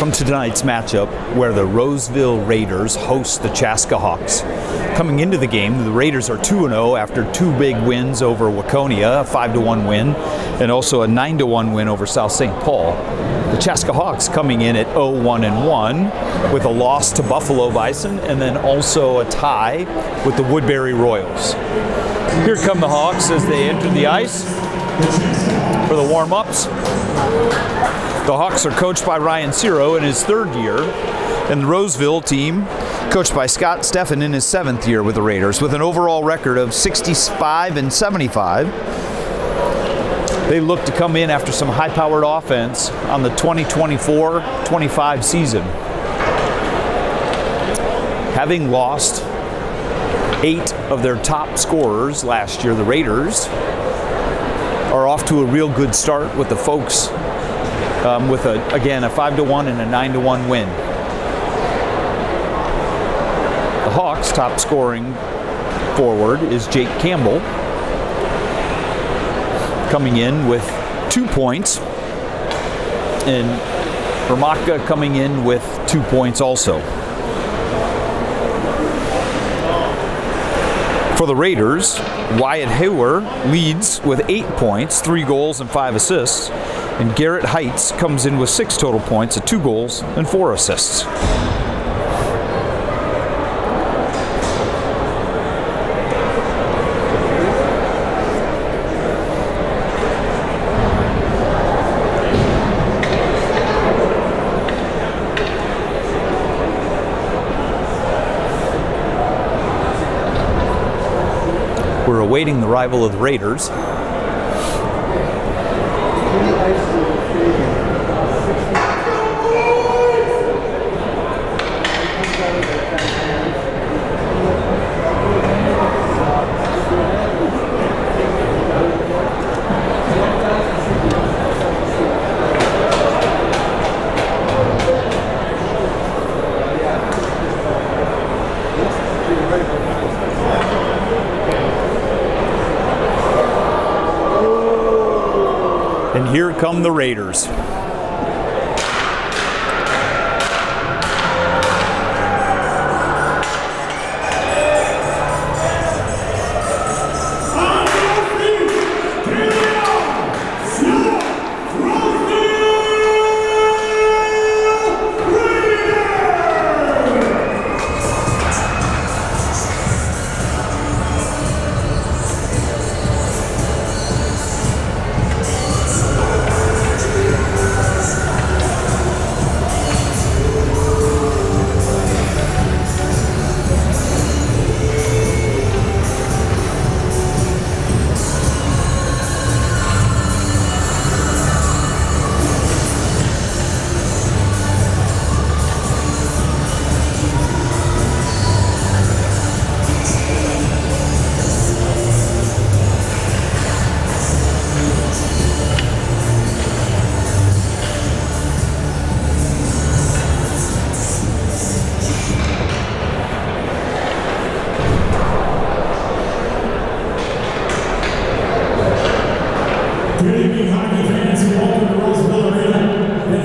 Welcome to tonight's matchup where the Roseville Raiders host the Chaska Hawks. Coming into the game, the Raiders are 2-0 after two big wins over Waconia, a 5-1 win, and also a 9-1 win over South St. Paul. The Chaska Hawks coming in at 0-1-1 with a loss to Buffalo Bison and then also a tie with the Woodbury Royals. Here come the Hawks as they enter the ice for the warm-ups. The Hawks are coached by Ryan Ciro in his third year, and the Roseville team coached by Scott Steffen in his seventh year with the Raiders, with an overall record of 65-75. They look to come in after some high-powered offense on the 2024-25 season. Having lost 8 of their top scorers last year, the Raiders are off to a real good start with the folks with, again, a 5-1 and a 9-1 win. The Hawks' top scoring forward is Jake Campbell, coming in with 2 points, and Ramaka coming in with 2 points also. For the Raiders, Wyatt Hawer leads with 8 points, 3 goals, and 5 assists. And Garrett Heights comes in with 6 total points, 2 goals, and 4 assists. We're awaiting the arrival of the Raiders. And here come the Raiders.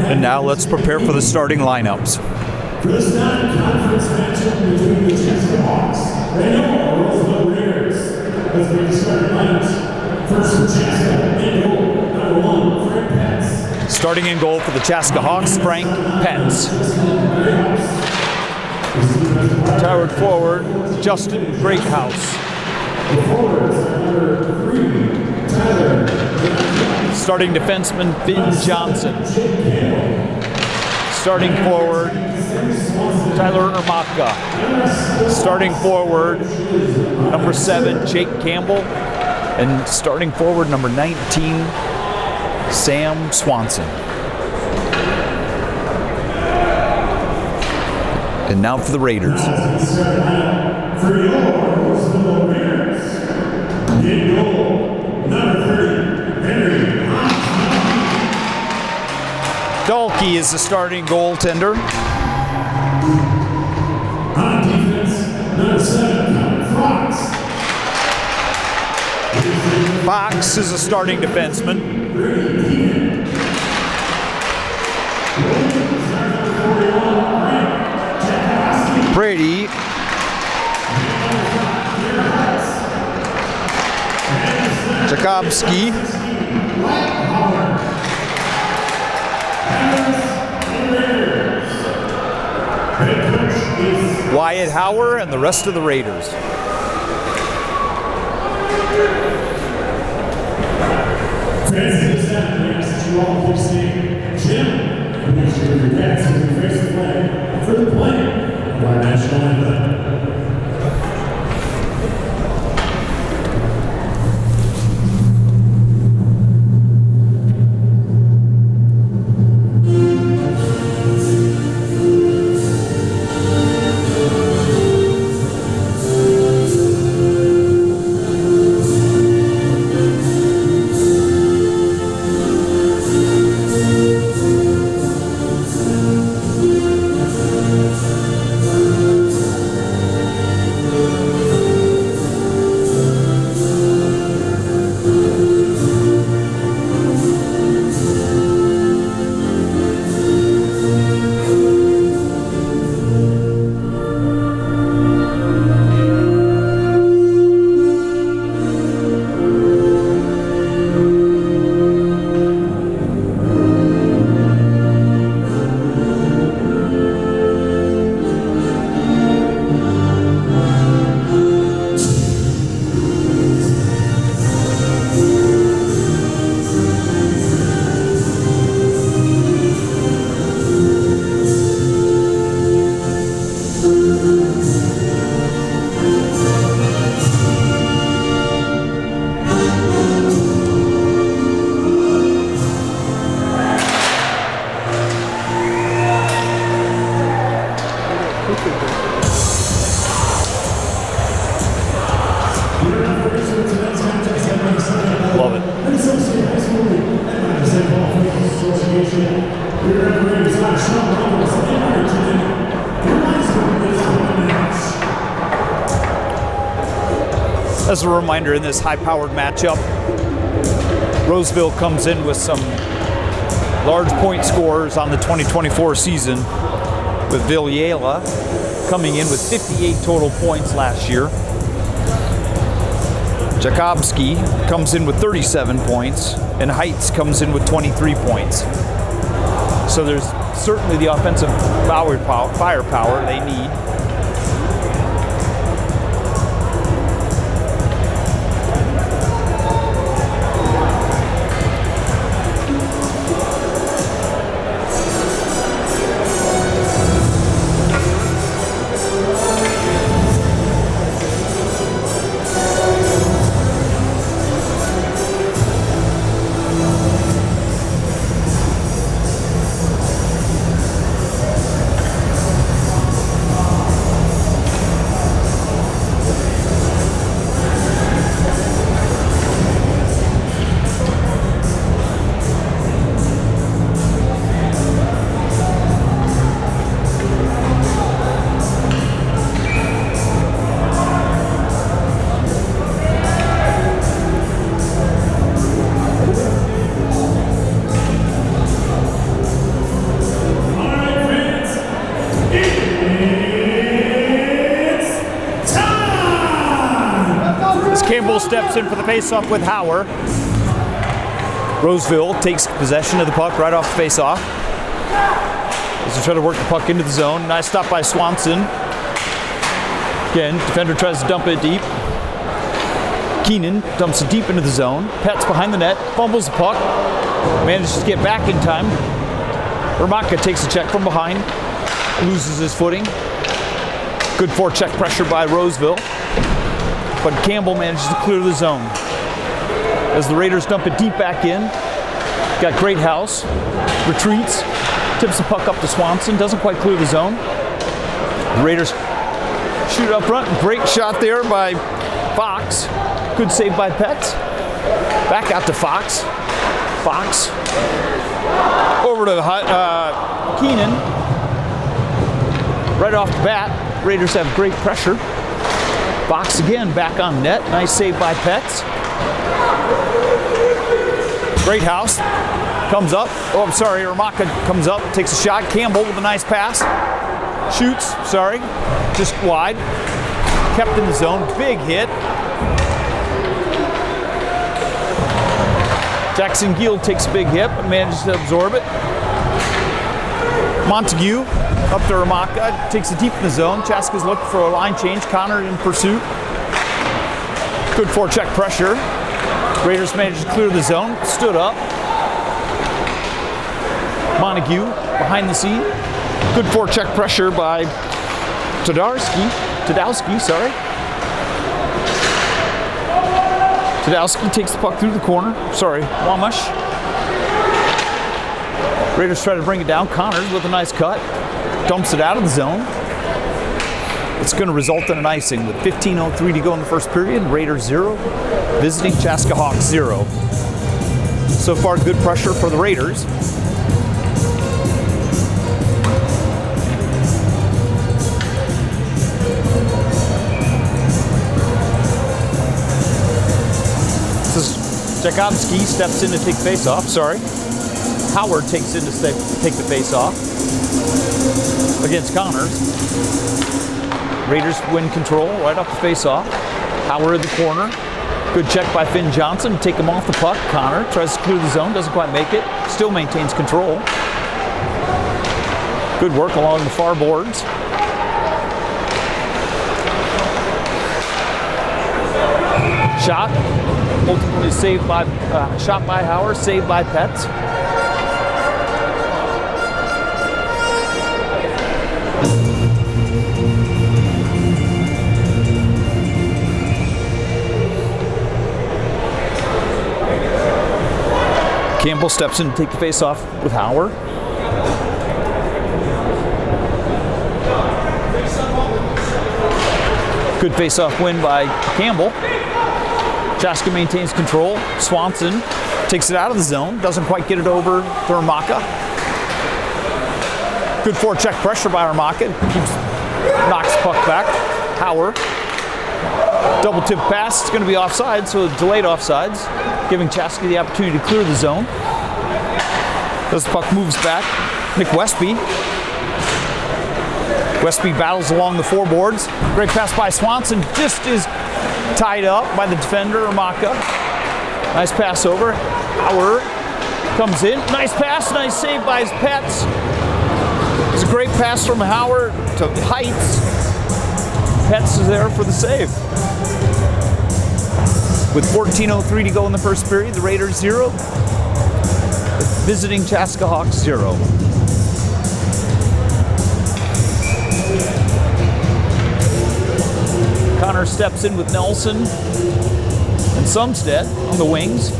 And now let's prepare for the starting lineups. For this non-conference matchup between the Chaska Hawks and the Roseville Raiders, let's make the starting lineups. First for Chaska, in goal, number 1, Frank Petz. Starting in goal for the Chaska Hawks, Frank Petz. Towered forward, Justin Greathouse. Starting defenseman, Finn Johnson. Starting forward, Tyler Ermatka. Starting forward, number 7, Jake Campbell. And starting forward, number 19, Sam Swanson. And now for the Raiders. For your Roseville Raiders, in goal, number 30, Henry. Dahlke is the starting goaltender. On defense, number 7, Fox. Fox is a starting defenseman. Brady. Jakobski. Wyatt Hauer and the rest of the Raiders. For the play of our national anthem. Love it. As a reminder, in this high-powered matchup, Roseville comes in with some large point scorers on the 2024 season, with Villela coming in with 58 total points last year. Jakobski comes in with 37 points, and Heights comes in with 23 points. So there's certainly the offensive firepower they need. Campbell steps in for the faceoff with Hauer. Roseville takes possession of the puck right off the faceoff. As they try to work the puck into the zone. Nice stop by Swanson. Again, defender tries to dump it deep. Keenan dumps it deep into the zone. Pet's behind the net, fumbles the puck, manages to get back in time. Ramaka takes a check from behind, loses his footing. Good forecheck pressure by Roseville, but Campbell manages to clear the zone. As the Raiders dump it deep back in, got Great House, retreats, tips the puck up to Swanson, doesn't quite clear the zone. The Raiders shoot up front, great shot there by Fox. Good save by Petz. Back out to Fox. Fox over to Keenan. Right off the bat, Raiders have great pressure. Fox again back on net. Nice save by Petz. Great House comes up. Oh, I'm sorry. Ramaka comes up, takes a shot. Campbell with a nice pass. Shoots, sorry, just wide. Kept in the zone, big hit. Jackson Gill takes a big hit, but manages to absorb it. Montague up to Ramaka, takes it deep in the zone. Chaska's looking for a line change. Connor in pursuit. Good forecheck pressure. Raiders managed to clear the zone. Stood up. Montague behind the scene. Good forecheck pressure by Tadowski, sorry. Tadowski takes the puck through the corner. Sorry, Wamash. Raiders try to bring it down. Connors with a nice cut. Dumps it out of the zone. It's going to result in an icing with 15:03 to go in the first period. Raiders 0, visiting Chaska Hawks 0. So far, good pressure for the Raiders. Jakovsky steps in to take face-off, sorry. Howard takes in to take the face-off against Connors. Raiders win control right off the face-off. Howard in the corner. Good check by Finn Johnson to take him off the puck. Connor tries to clear the zone, doesn't quite make it. Still maintains control. Good work along the far boards. Shot. Ultimately saved by, shot by Howard, saved by Petz. Campbell steps in to take the face off with Howard. Good face-off win by Campbell. Chaska maintains control. Swanson takes it out of the zone. Doesn't quite get it over to Ramaka. Good forecheck pressure by Ramaka. Knocks the puck back. Howard. Double tip pass. It's going to be offside, so delayed offsides, giving Chaska the opportunity to clear the zone. As the puck moves back, Nick Westby. Westby battles along the four boards. Great pass by Swanson. Just is tied up by the defender, Ramaka. Nice pass over. Howard comes in. Nice pass, nice save by his Pets. It's a great pass from Howard to Heights. Pets is there for the save. With 14:03 to go in the first period, the Raiders 0, visiting Chaska Hawks 0. Connor steps in with Nelson and Sumstead on the wings.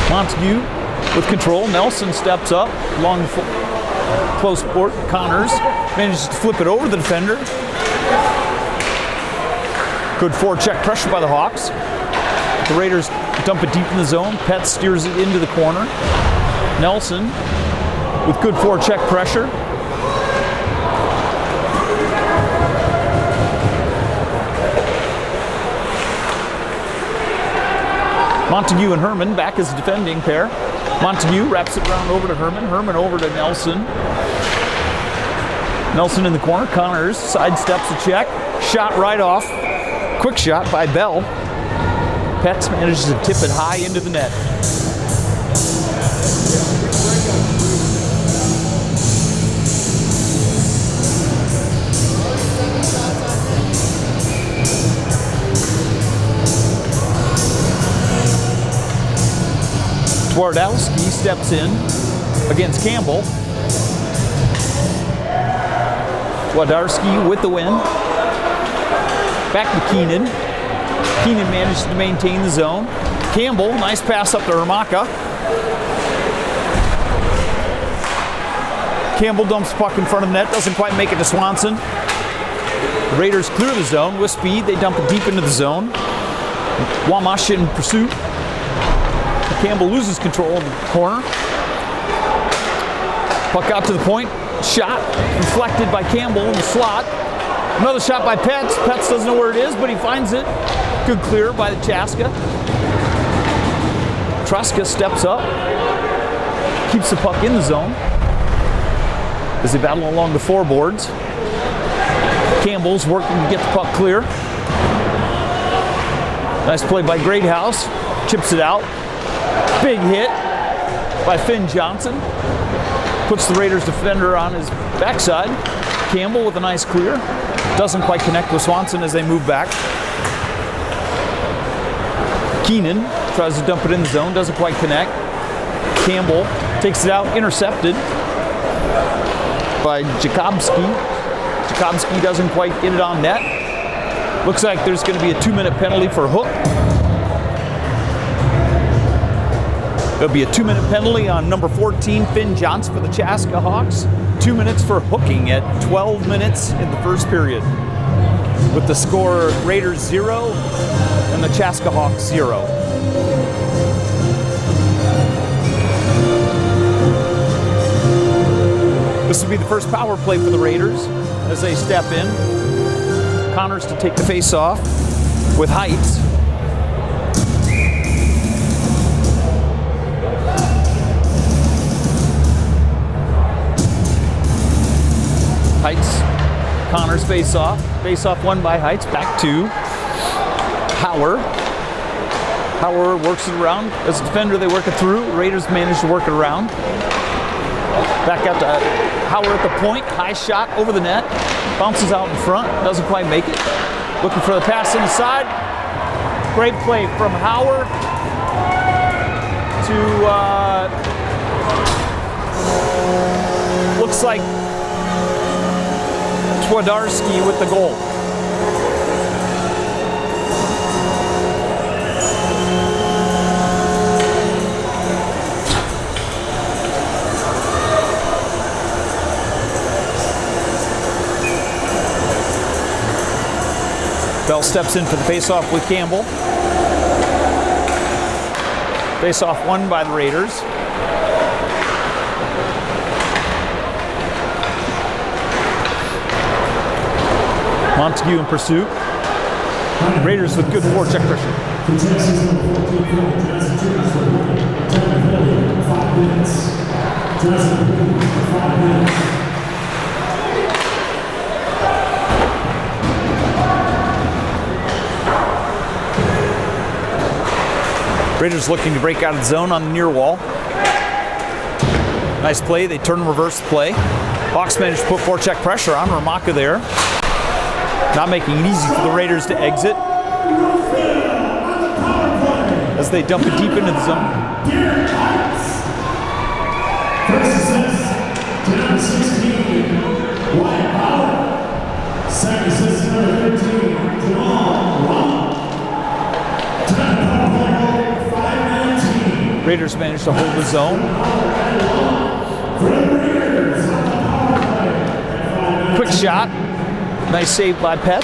Montague with control. Nelson steps up along the close port. Connors manages to flip it over the defender. Good forecheck pressure by the Hawks. The Raiders dump it deep in the zone. Pett steers it into the corner. Nelson with good forecheck pressure. Montague and Herman back as a defending pair. Montague wraps it around over to Herman. Herman over to Nelson. Nelson in the corner. Connors sidesteps the check. Shot right off. Quick shot by Bell. Petz manages to tip it high into the net. Twardowski steps in against Campbell. Twardowski with the win. Back to Keenan. Keenan manages to maintain the zone. Campbell, nice pass up to Ramaka. Campbell dumps the puck in front of the net, doesn't quite make it to Swanson. The Raiders clear the zone with speed. They dump it deep into the zone. Wamash in pursuit. Campbell loses control in the corner. Puck out to the point. Shot deflected by Campbell in the slot. Another shot by Petz. Petz doesn't know where it is, but he finds it. Good clear by the Chaska. Truska steps up, keeps the puck in the zone as they battle along the floorboards. Campbell's working to get the puck clear. Nice play by Greathouse. Chips it out. Big hit by Finn Johnson. Puts the Raiders defender on his backside. Campbell with a nice clear. Doesn't quite connect with Swanson as they move back. Keenan tries to dump it in the zone. Doesn't quite connect. Campbell takes it out. Intercepted by Jakobski. Jakobski doesn't quite get it on net. Looks like there's going to be a 2-minute penalty for hook. There'll be a 2-minute penalty on number 14, Finn Johnson for the Chaska Hawks. 2 minutes for hooking at 12 minutes in the first period. With the score Raiders 0 and the Chaska Hawks 0. This will be the first power play for the Raiders as they step in. Connors to take the face-off with Heights. Heights, Connors face-off. Face-off won by Heights. Back to Hauer. Hauer works it around. As a defender, they work it through. Raiders manage to work it around. Back out to Hauer at the point. High shot over the net. Bounces out in front. Doesn't quite make it. Looking for the pass inside. Great play from Hauer to looks like Twadarski with the goal. Bell steps in for the face-off with Campbell. Face-off won by the Raiders. Montague in pursuit. Raiders with good forecheck pressure. Raiders looking to break out of the zone on the near wall. Nice play. They turn and reverse the play. Hawks managed to put forecheck pressure on Ramaka there. Not making it easy for the Raiders to exit as they dump it deep into the zone. First assist, number 16, Wyatt Howard. Second assist, number 13, Jamal Long. Raiders managed to hold the zone. Quick shot. Nice save by Petz.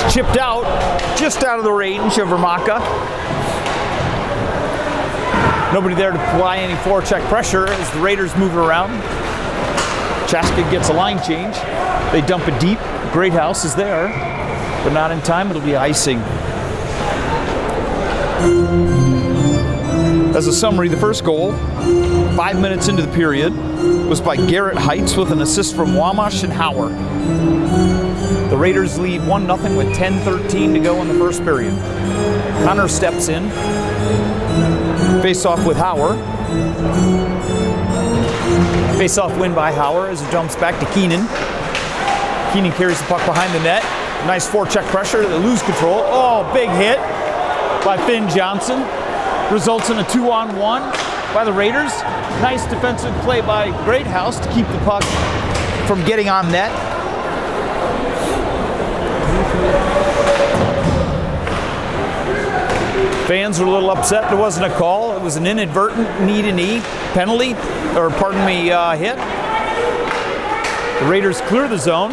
It's chipped out, just out of the range of Ramaka. Nobody there to apply any forecheck pressure as the Raiders move it around. Chaska gets a line change. They dump it deep. Greathouse is there, but not in time. It'll be icing. As a summary, the first goal, 5 minutes into the period, was by Garrett Heights with an assist from Wamash and Hauer. The Raiders lead 1-0 with 10:13 to go in the first period. Connor steps in. Face-off with Hauer. Face-off win by Hauer as it jumps back to Keenan. Keenan carries the puck behind the net. Nice forecheck pressure. They lose control. Oh, big hit by Finn Johnson. Results in a 2-on-1 by the Raiders. Nice defensive play by Greathouse to keep the puck from getting on net. Fans were a little upset there wasn't a call. It was an inadvertent knee-to-knee penalty, or pardon me, hit. The Raiders clear the zone.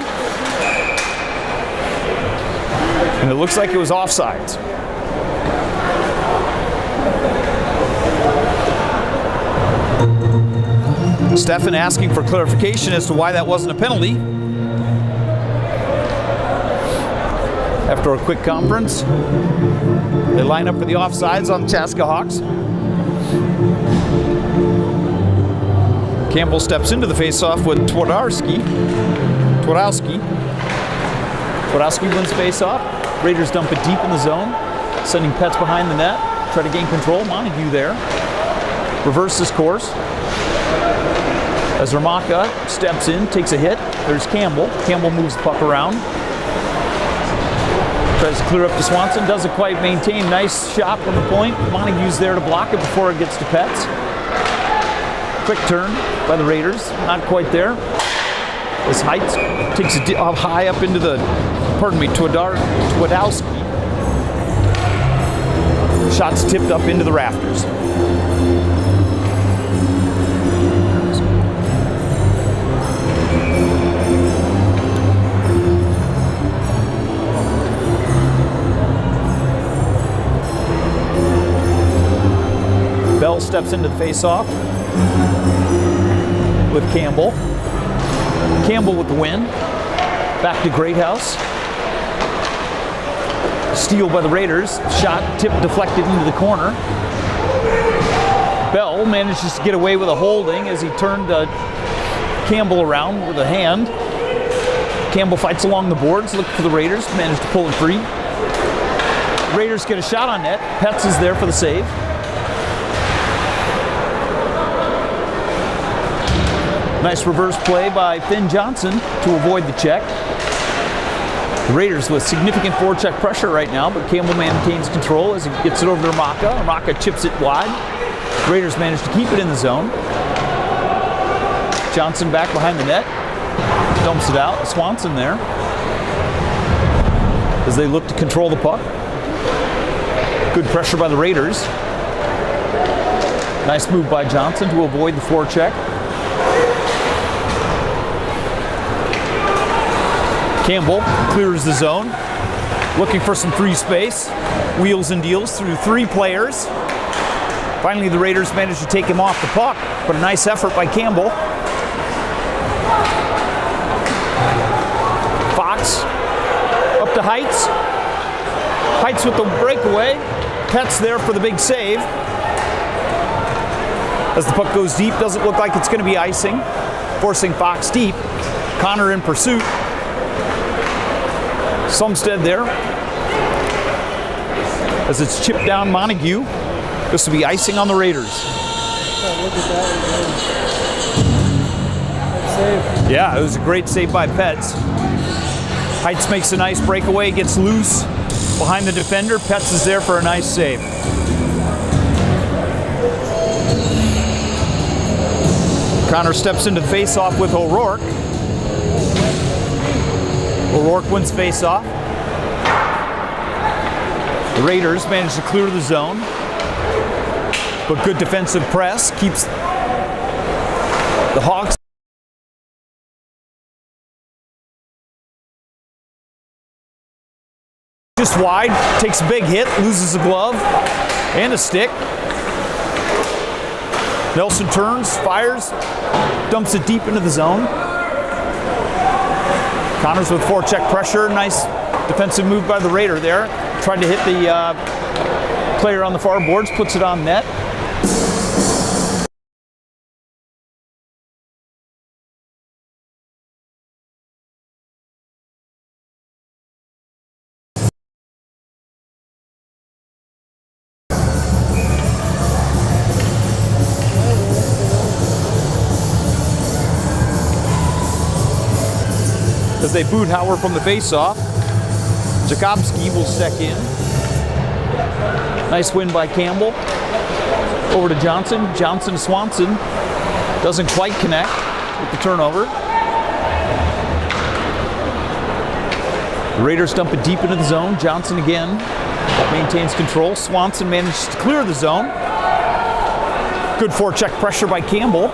And it looks like it was offsides. Stefan asking for clarification as to why that wasn't a penalty. After a quick conference, they line up for the offsides on the Chaska Hawks. Campbell steps into the faceoff with Twardowski. Twardowski wins faceoff. Raiders dump it deep in the zone, sending Petz behind the net. Try to gain control. Montague there. Reverses course. As Ramaka steps in, takes a hit. There's Campbell. Campbell moves the puck around. Tries to clear up to Swanson. Doesn't quite maintain. Nice shot from the point. Montague's there to block it before it gets to Petz. Quick turn by the Raiders. Not quite there. As Heitz takes it high up into the, Twardowski. Shots tipped up into the rafters. Bell steps into the face-off with Campbell. Campbell with the win. Back to Greathouse. Steal by the Raiders. Shot tipped, deflected into the corner. Bell manages to get away with a holding as he turned Campbell around with a hand. Campbell fights along the boards, looking for the Raiders, managed to pull it free. Raiders get a shot on net. Petz is there for the save. Nice reverse play by Finn Johnson to avoid the check. The Raiders with significant forecheck pressure right now, but Campbell maintains control as he gets it over to Ramaka. Ramaka chips it wide. The Raiders manage to keep it in the zone. Johnson back behind the net. Dumps it out. Swanson there as they look to control the puck. Good pressure by the Raiders. Nice move by Johnson to avoid the forecheck. Campbell clears the zone, looking for some free space. Wheels and deals through three players. Finally, the Raiders manage to take him off the puck, but a nice effort by Campbell. Fox up to Heitz. Heitz with the breakaway. Petz there for the big save. As the puck goes deep, doesn't look like it's going to be icing, forcing Fox deep. Connor in pursuit. Sumstead there. As it's chipped down Montague. This will be icing on the Raiders. Oh, look at that. Save. Yeah, it was a great save by Petz. Heitz makes a nice breakaway, gets loose behind the defender. Petz is there for a nice save. Connor steps into the face-off with O'Rourke. O'Rourke wins face-off. The Raiders manage to clear the zone, but good defensive press keeps the Hawks just wide, takes a big hit, loses a glove and a stick. Nelson turns, fires, dumps it deep into the zone. Connors with forecheck pressure. Nice defensive move by the Raider there. Tried to hit the player on the far boards, puts it on net. As they boot Howard from the face-off. Jakobski will step in. Nice win by Campbell. Over to Johnson. Johnson to Swanson. Doesn't quite connect with the turnover. The Raiders dump it deep into the zone. Johnson again maintains control. Swanson manages to clear the zone. Good forecheck pressure by Campbell.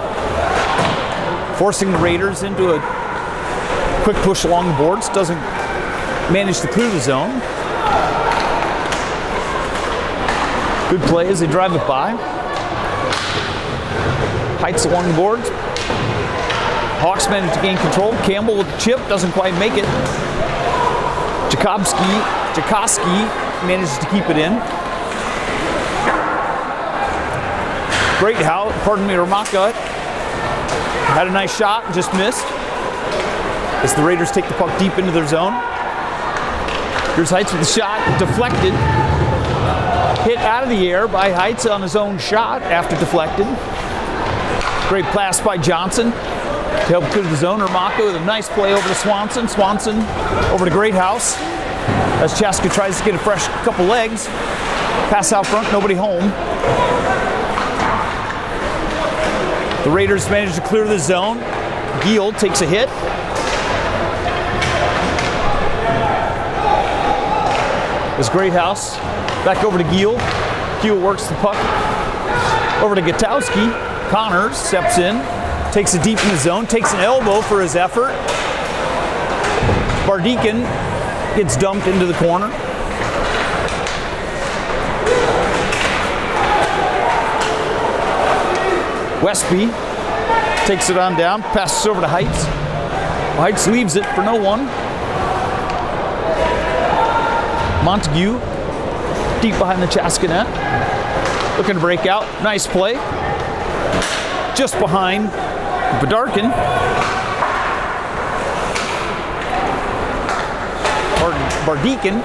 Forcing the Raiders into a quick push along the boards. Doesn't manage to clear the zone. Good play as they drive it by. Heitz along the boards. Hawks manage to gain control. Campbell with the chip, doesn't quite make it. Jakoski manages to keep it in. Great house, Ramaka had a nice shot, just missed. As the Raiders take the puck deep into their zone. Here's Heights with the shot, deflected. Hit out of the air by Heights on his own shot after deflected. Great pass by Johnson to help clear the zone. Ramaka with a nice play over to Swanson. Swanson over to Greathouse as Chaska tries to get a fresh couple legs. Pass out front, nobody home. The Raiders manage to clear the zone. Giel takes a hit. As Greathouse back over to Giel. Giel works the puck over to Gutowski. Connors steps in, takes it deep in the zone, takes an elbow for his effort. Bardekin gets dumped into the corner. Westby takes it on down, passes over to Heights. Heights leaves it for no one. Montague deep behind the Chaska net. Looking to break out. Nice play. Just behind Bedarkin. Bardekin.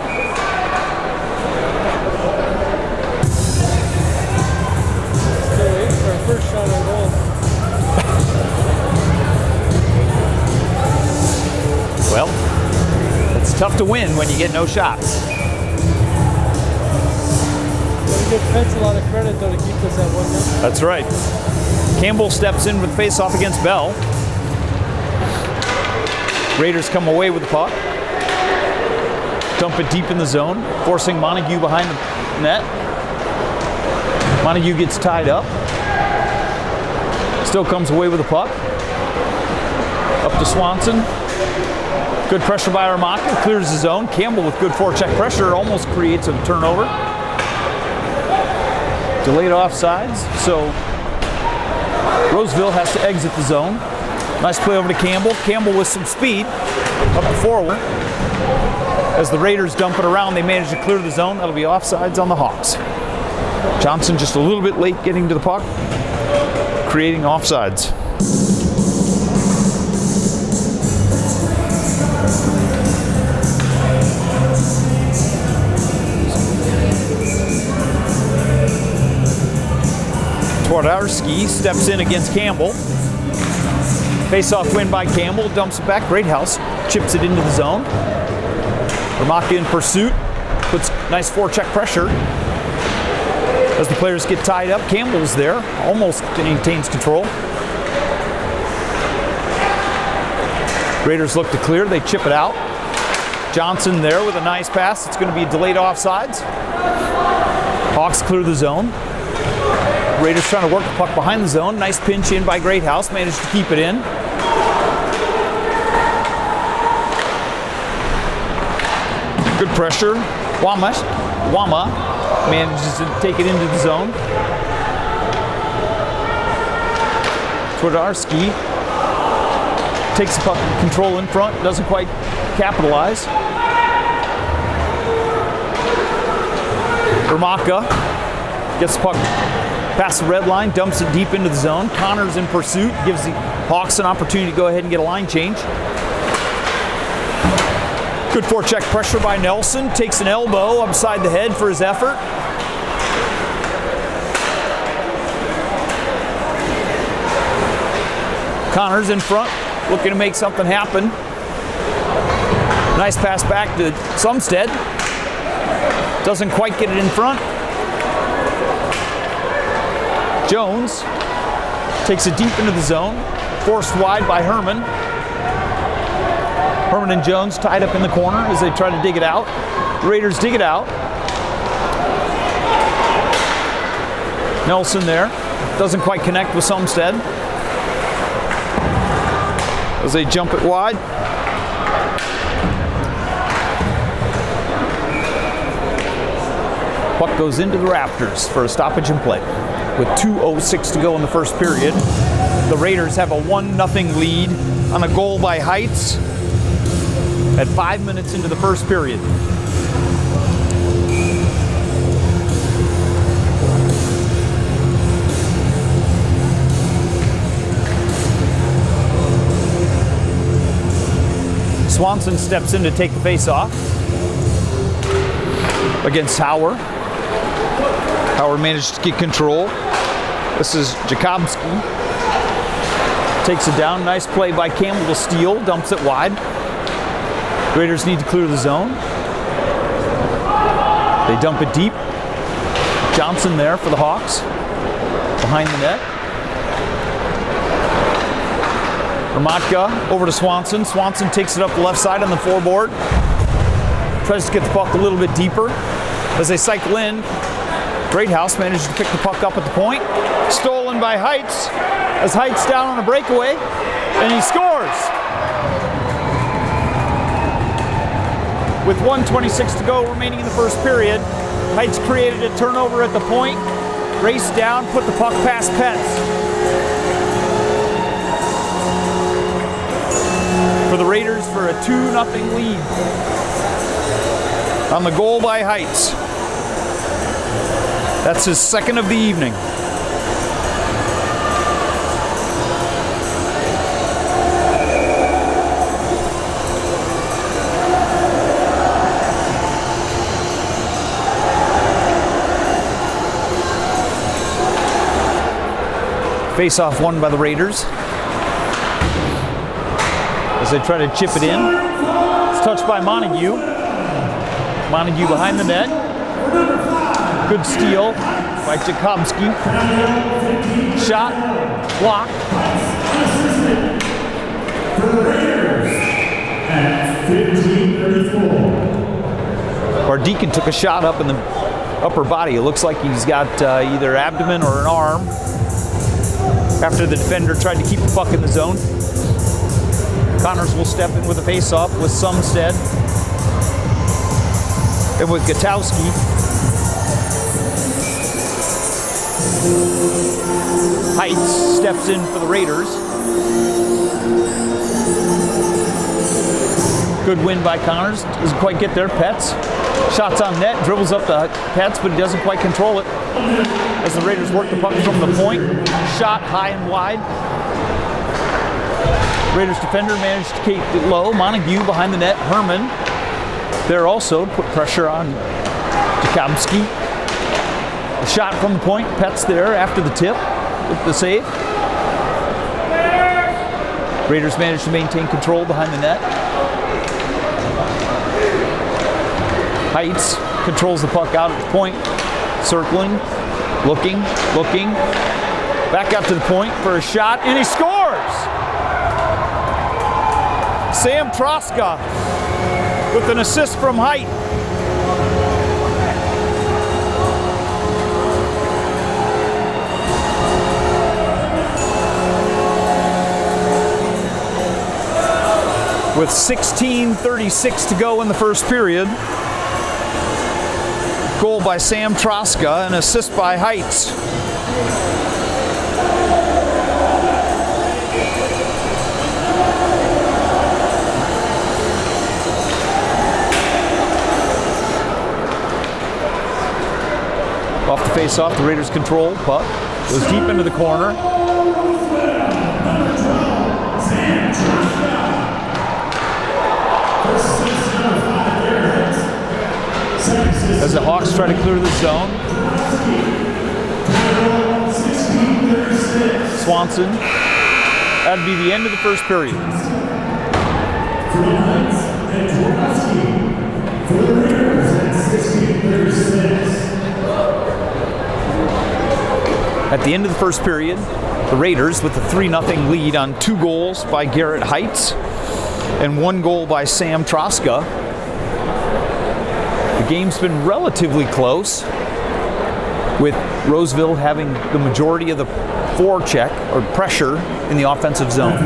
Still waiting for our first shot on goal. Well, it's tough to win when you get no shots. Gotta give Fence a lot of credit though to keep this at 1-0. That's right. Campbell steps in with face-off against Bell. Raiders come away with the puck. Dump it deep in the zone, forcing Montague behind the net. Montague gets tied up. Still comes away with the puck. Up to Swanson. Good pressure by Armaka, clears the zone. Campbell with good forecheck pressure almost creates a turnover. Delayed offsides, so Roseville has to exit the zone. Nice play over to Campbell. Campbell with some speed up the forward. As the Raiders dump it around, they manage to clear the zone. That'll be offsides on the Hawks. Johnson just a little bit late getting to the puck, creating offsides. Twardarski steps in against Campbell. Face-off win by Campbell, dumps it back. Greathouse chips it into the zone. Ramaka in pursuit, puts nice forecheck pressure. As the players get tied up, Campbell's there, almost maintains control. Raiders look to clear, they chip it out. Johnson there with a nice pass. It's going to be delayed offsides. Hawks clear the zone. Raiders trying to work the puck behind the zone. Nice pinch in by Greathouse, managed to keep it in. Good pressure. Wama manages to take it into the zone. Twardarski takes the puck control in front, doesn't quite capitalize. Ramaka gets the puck past the red line, dumps it deep into the zone. Connors in pursuit, gives the Hawks an opportunity to go ahead and get a line change. Good forecheck pressure by Nelson, takes an elbow upside the head for his effort. Connors in front, looking to make something happen. Nice pass back to Sumstead. Doesn't quite get it in front. Jones takes it deep into the zone, forced wide by Herman. Herman and Jones tied up in the corner as they try to dig it out. The Raiders dig it out. Nelson there, doesn't quite connect with Sumstead as they jump it wide. Puck goes into the Raptors for a stoppage in play. With 2:06 to go in the first period, the Raiders have a 1-0 lead on a goal by Heights at 5 minutes into the first period. Swanson steps in to take the face off against Hauer. Hauer managed to get control. This is Jakobski. Takes it down. Nice play by Campbell to steal. Dumps it wide. Raiders need to clear the zone. They dump it deep. Johnson there for the Hawks. Behind the net. Ramatka over to Swanson. Swanson takes it up the left side on the foreboard. Tries to get the puck a little bit deeper. As they cycle in, Greathouse manages to pick the puck up at the point. Stolen by Heights. As Heights down on a breakaway, and he scores. With 1:26 to go remaining in the first period, Heights created a turnover at the point, raced down, put the puck past Petz. For the Raiders for a 2-0 lead. On the goal by Heights. That's his second of the evening. Face-off won by the Raiders. As they try to chip it in. It's touched by Montague. Montague behind the net. Good steal by Jakobski. Shot, blocked. Bardeacon took a shot up in the upper body. It looks like he's got either abdomen or an arm. After the defender tried to keep the puck in the zone. Connors will step in with a face-off with Sumstead. And with Gutowski. Heights steps in for the Raiders. Good win by Connors. Doesn't quite get there. Petz. Shots on net. Dribbles up to Petz, but he doesn't quite control it. As the Raiders work the puck from the point. Shot high and wide. Raiders defender managed to keep it low. Montague behind the net. Herman there also to put pressure on Jakobski. A shot from the point. Petz there after the tip with the save. Raiders managed to maintain control behind the net. Heights controls the puck out at the point. Circling. Looking. Back up to the point for a shot, and he scores! Sam Troska with an assist from Height. With 16:36 to go in the first period. Goal by Sam Troska, an assist by Heights. Off the face-off, the Raiders control. Puck goes deep into the corner. As the Hawks try to clear the zone. Swanson. That'd be the end of the first period. At the end of the first period, the Raiders with a 3-0 lead on 2 goals by Garrett Heights and 1 goal by Sam Troska. The game's been relatively close, with Roseville having the majority of the forecheck or pressure in the offensive zone.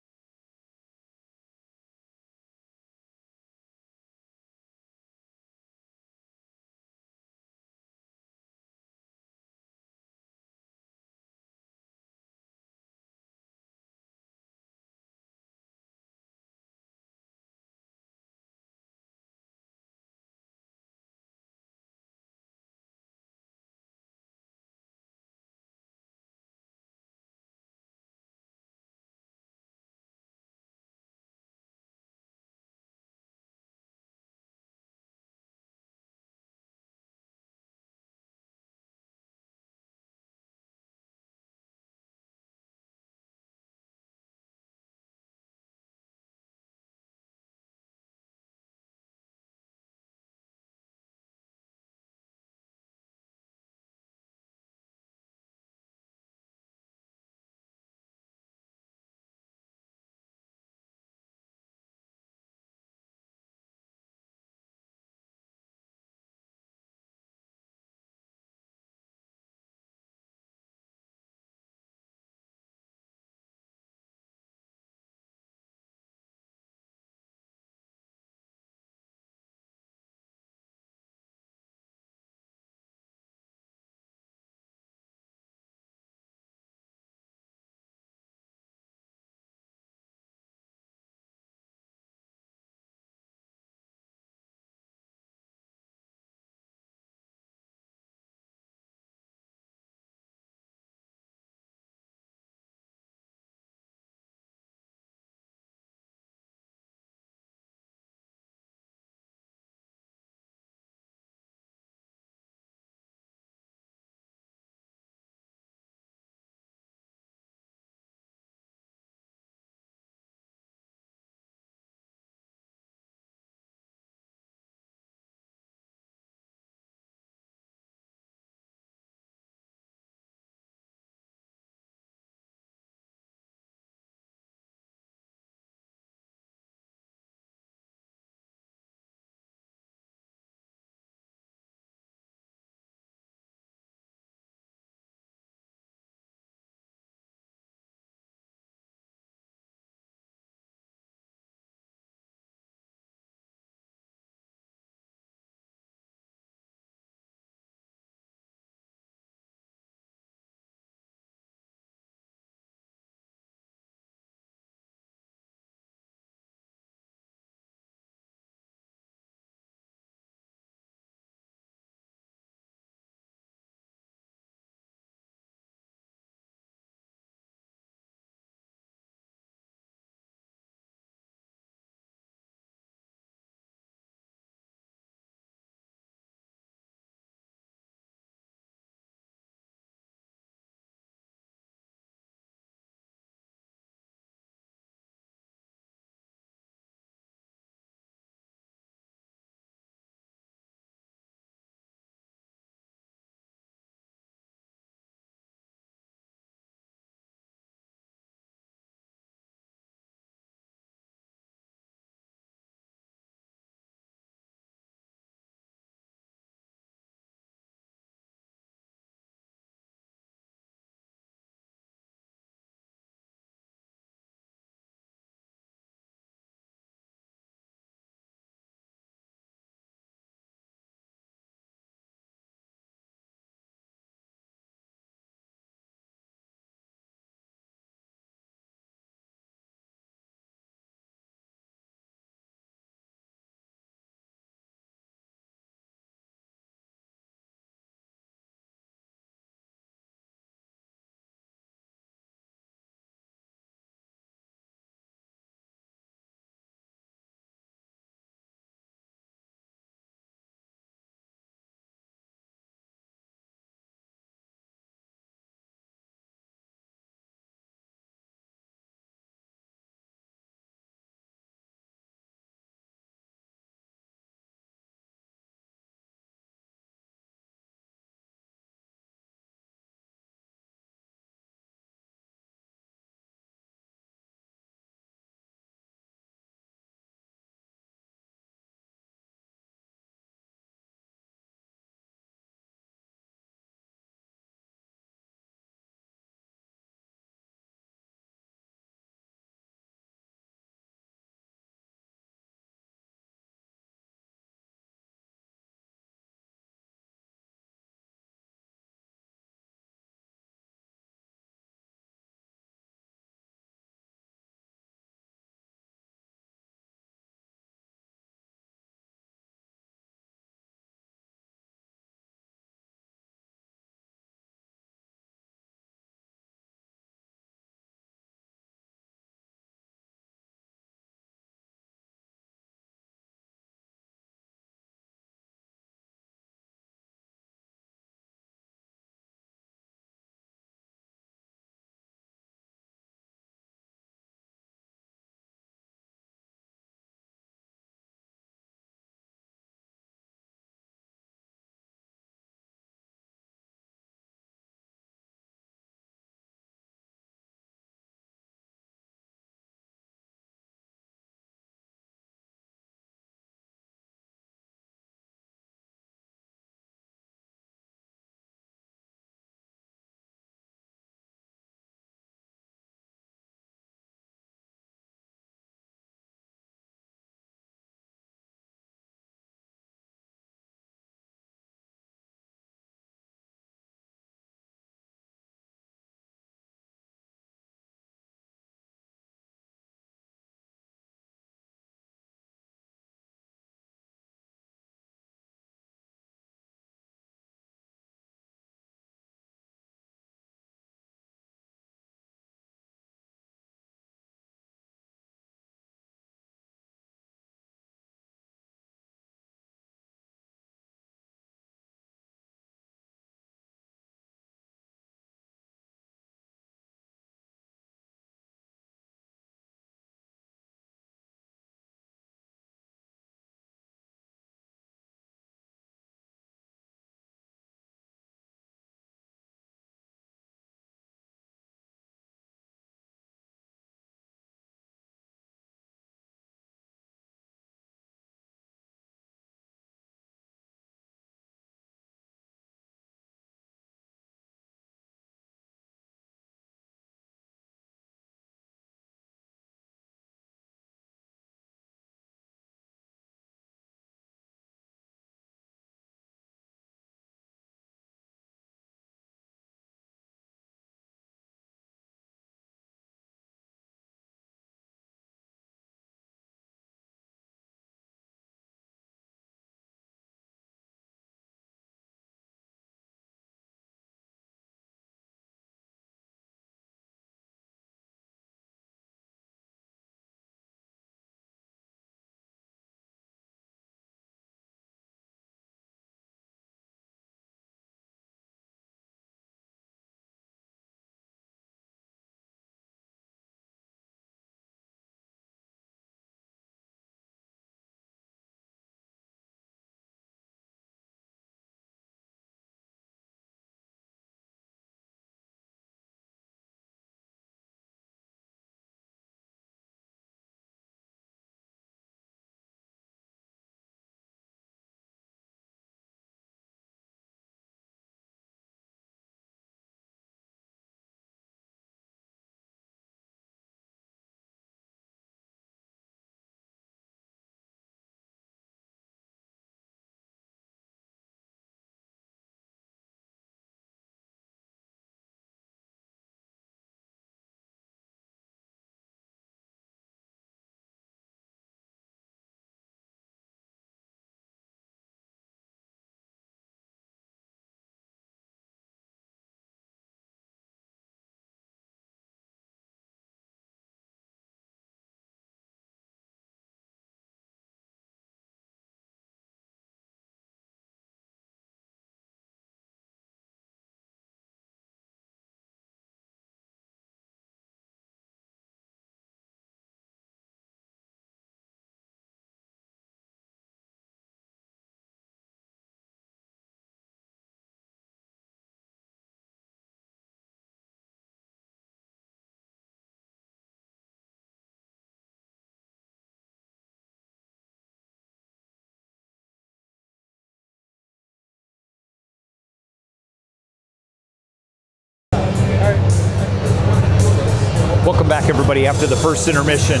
back, everybody, after the first intermission.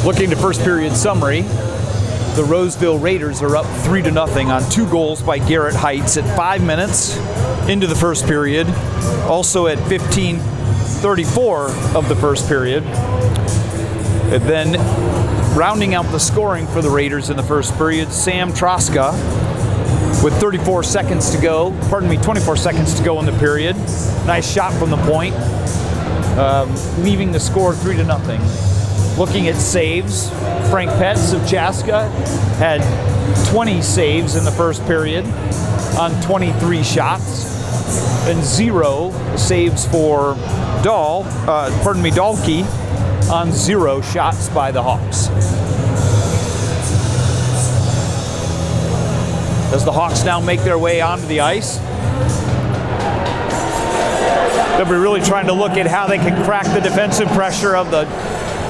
Looking to first period summary, the Roseville Raiders are up 3-0 on 2 goals by Garrett Heights at 5 minutes into the first period. Also at 15:34 of the first period. And then rounding out the scoring for the Raiders in the first period, Sam Troska with 24 seconds to go, 24 seconds to go in the period. Nice shot from the point, leaving the score 3-0. Looking at saves, Frank Petz of Chaska had 20 saves in the first period on 23 shots, and 0 saves for Dahlke on 0 shots by the Hawks. As the Hawks now make their way onto the ice, they'll be really trying to look at how they can crack the defensive pressure of the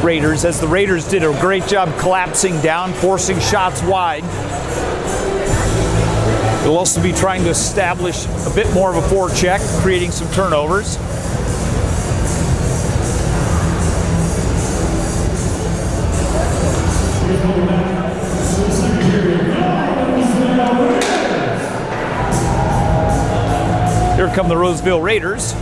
Raiders, as the Raiders did a great job collapsing down, forcing shots wide. They'll also be trying to establish a bit more of a forecheck, creating some turnovers. Here come the Roseville Raiders.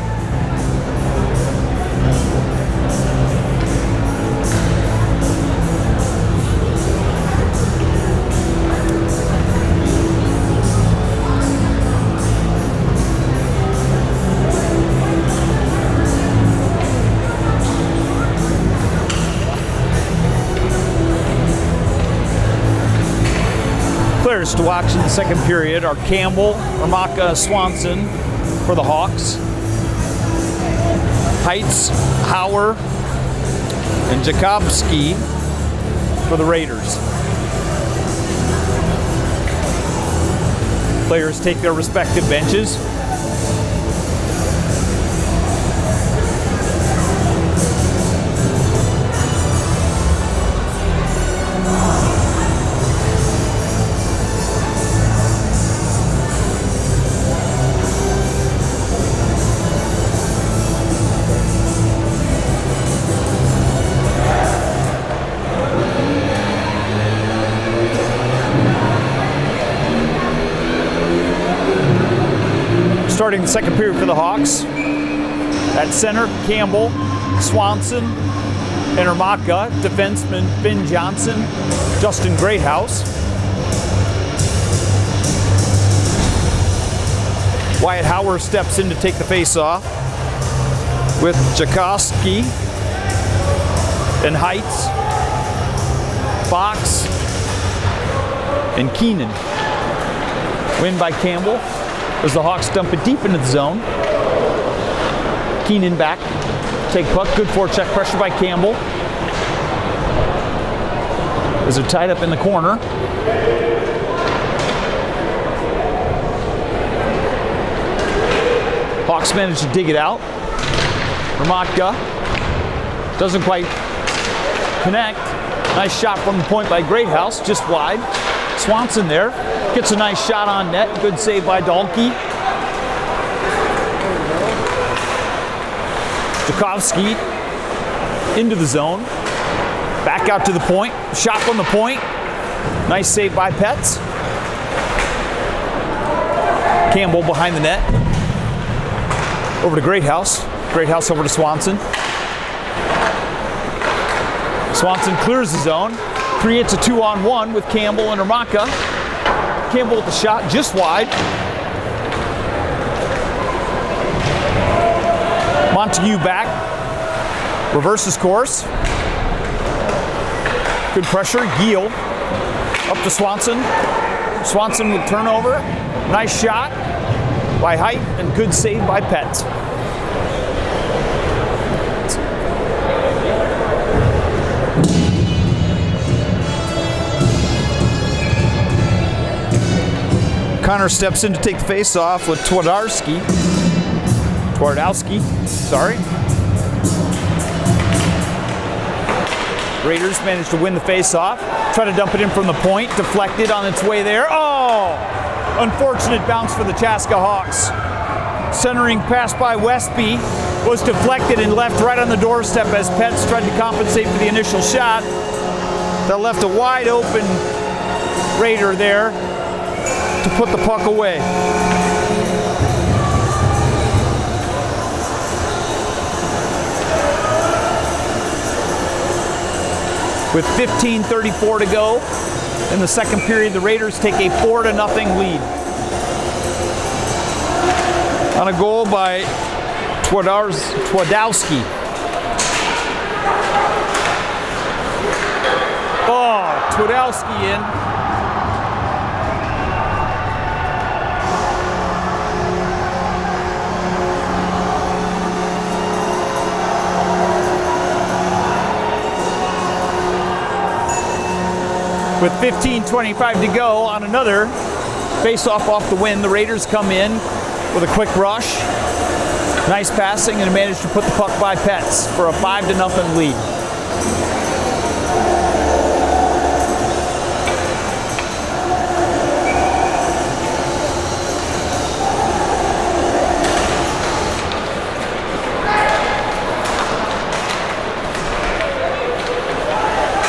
Players to watch in the second period are Campbell, Ermaka, Swanson for the Hawks, Heights, Hauer, and Jakobski for the Raiders. Players take their respective benches. Starting the second period for the Hawks. At center, Campbell, Swanson, and Ermaka. Defenseman Finn Johnson, Justin Greathouse. Wyatt Hauer steps in to take the face-off with Jakowski and Heights, Fox, and Keenan. Win by Campbell as the Hawks dump it deep into the zone. Keenan back, take puck, good forecheck pressure by Campbell. As they're tied up in the corner. Hawks manage to dig it out. Ermaka doesn't quite connect. Nice shot from the point by Greathouse, just wide. Swanson there, gets a nice shot on net. Good save by Dahlke. Jakowski into the zone. Back out to the point. Shot from the point. Nice save by Petz. Campbell behind the net. Over to Greathouse. Greathouse over to Swanson. Swanson clears the zone. Creates a 2-on-1 with Campbell and Ermaka. Campbell with the shot just wide. Montague back. Reverses course. Good pressure. Giel up to Swanson. Swanson with turnover. Nice shot by Height and good save by Petz. Connor steps in to take the face-off with Twardowski. Raiders managed to win the face-off. Try to dump it in from the point. Deflected on its way there. Oh! Unfortunate bounce for the Chaska Hawks. Centering pass by Westby. was deflected and left right on the doorstep as Petz tried to compensate for the initial shot. That left a wide open Raider there to put the puck away. With 15:34 to go in the second period, the Raiders take a 4-0 lead. On a goal by Twardowski. Oh, Twardowski in. With 15:25 to go on another face-off off the win, the Raiders come in with a quick rush. Nice passing and managed to put the puck by Petz for a 5-0 lead.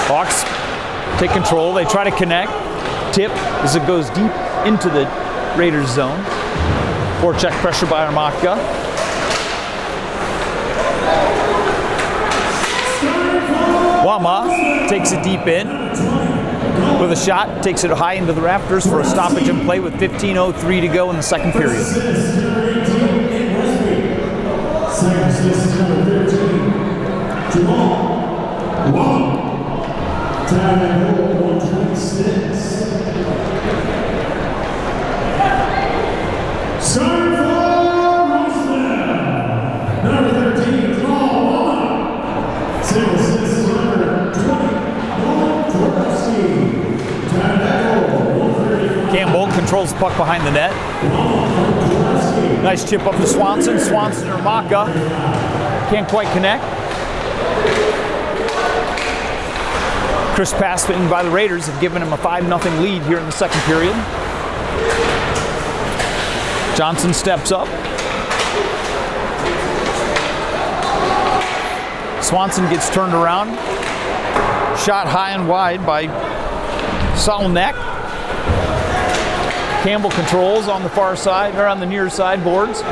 Hawks take control, they try to connect. Tip as it goes deep into the Raiders zone. Forecheck pressure by Armatka. Wama takes it deep in with a shot, takes it high into the rafters for a stoppage in play with 15:03 to go in the second period. Time 126. Starting for Roseville, number 13, Jamal. Single assist number 20, Varsity. Time 130. Campbell controls the puck behind the net. Nice chip up to Swanson. Swanson or Maka can't quite connect. Crisp pass in by the Raiders have given him a 5-0 lead here in the second period. Johnson steps up. Swanson gets turned around. Shot high and wide by Solneck. Campbell controls on the far side, or on the near side boards.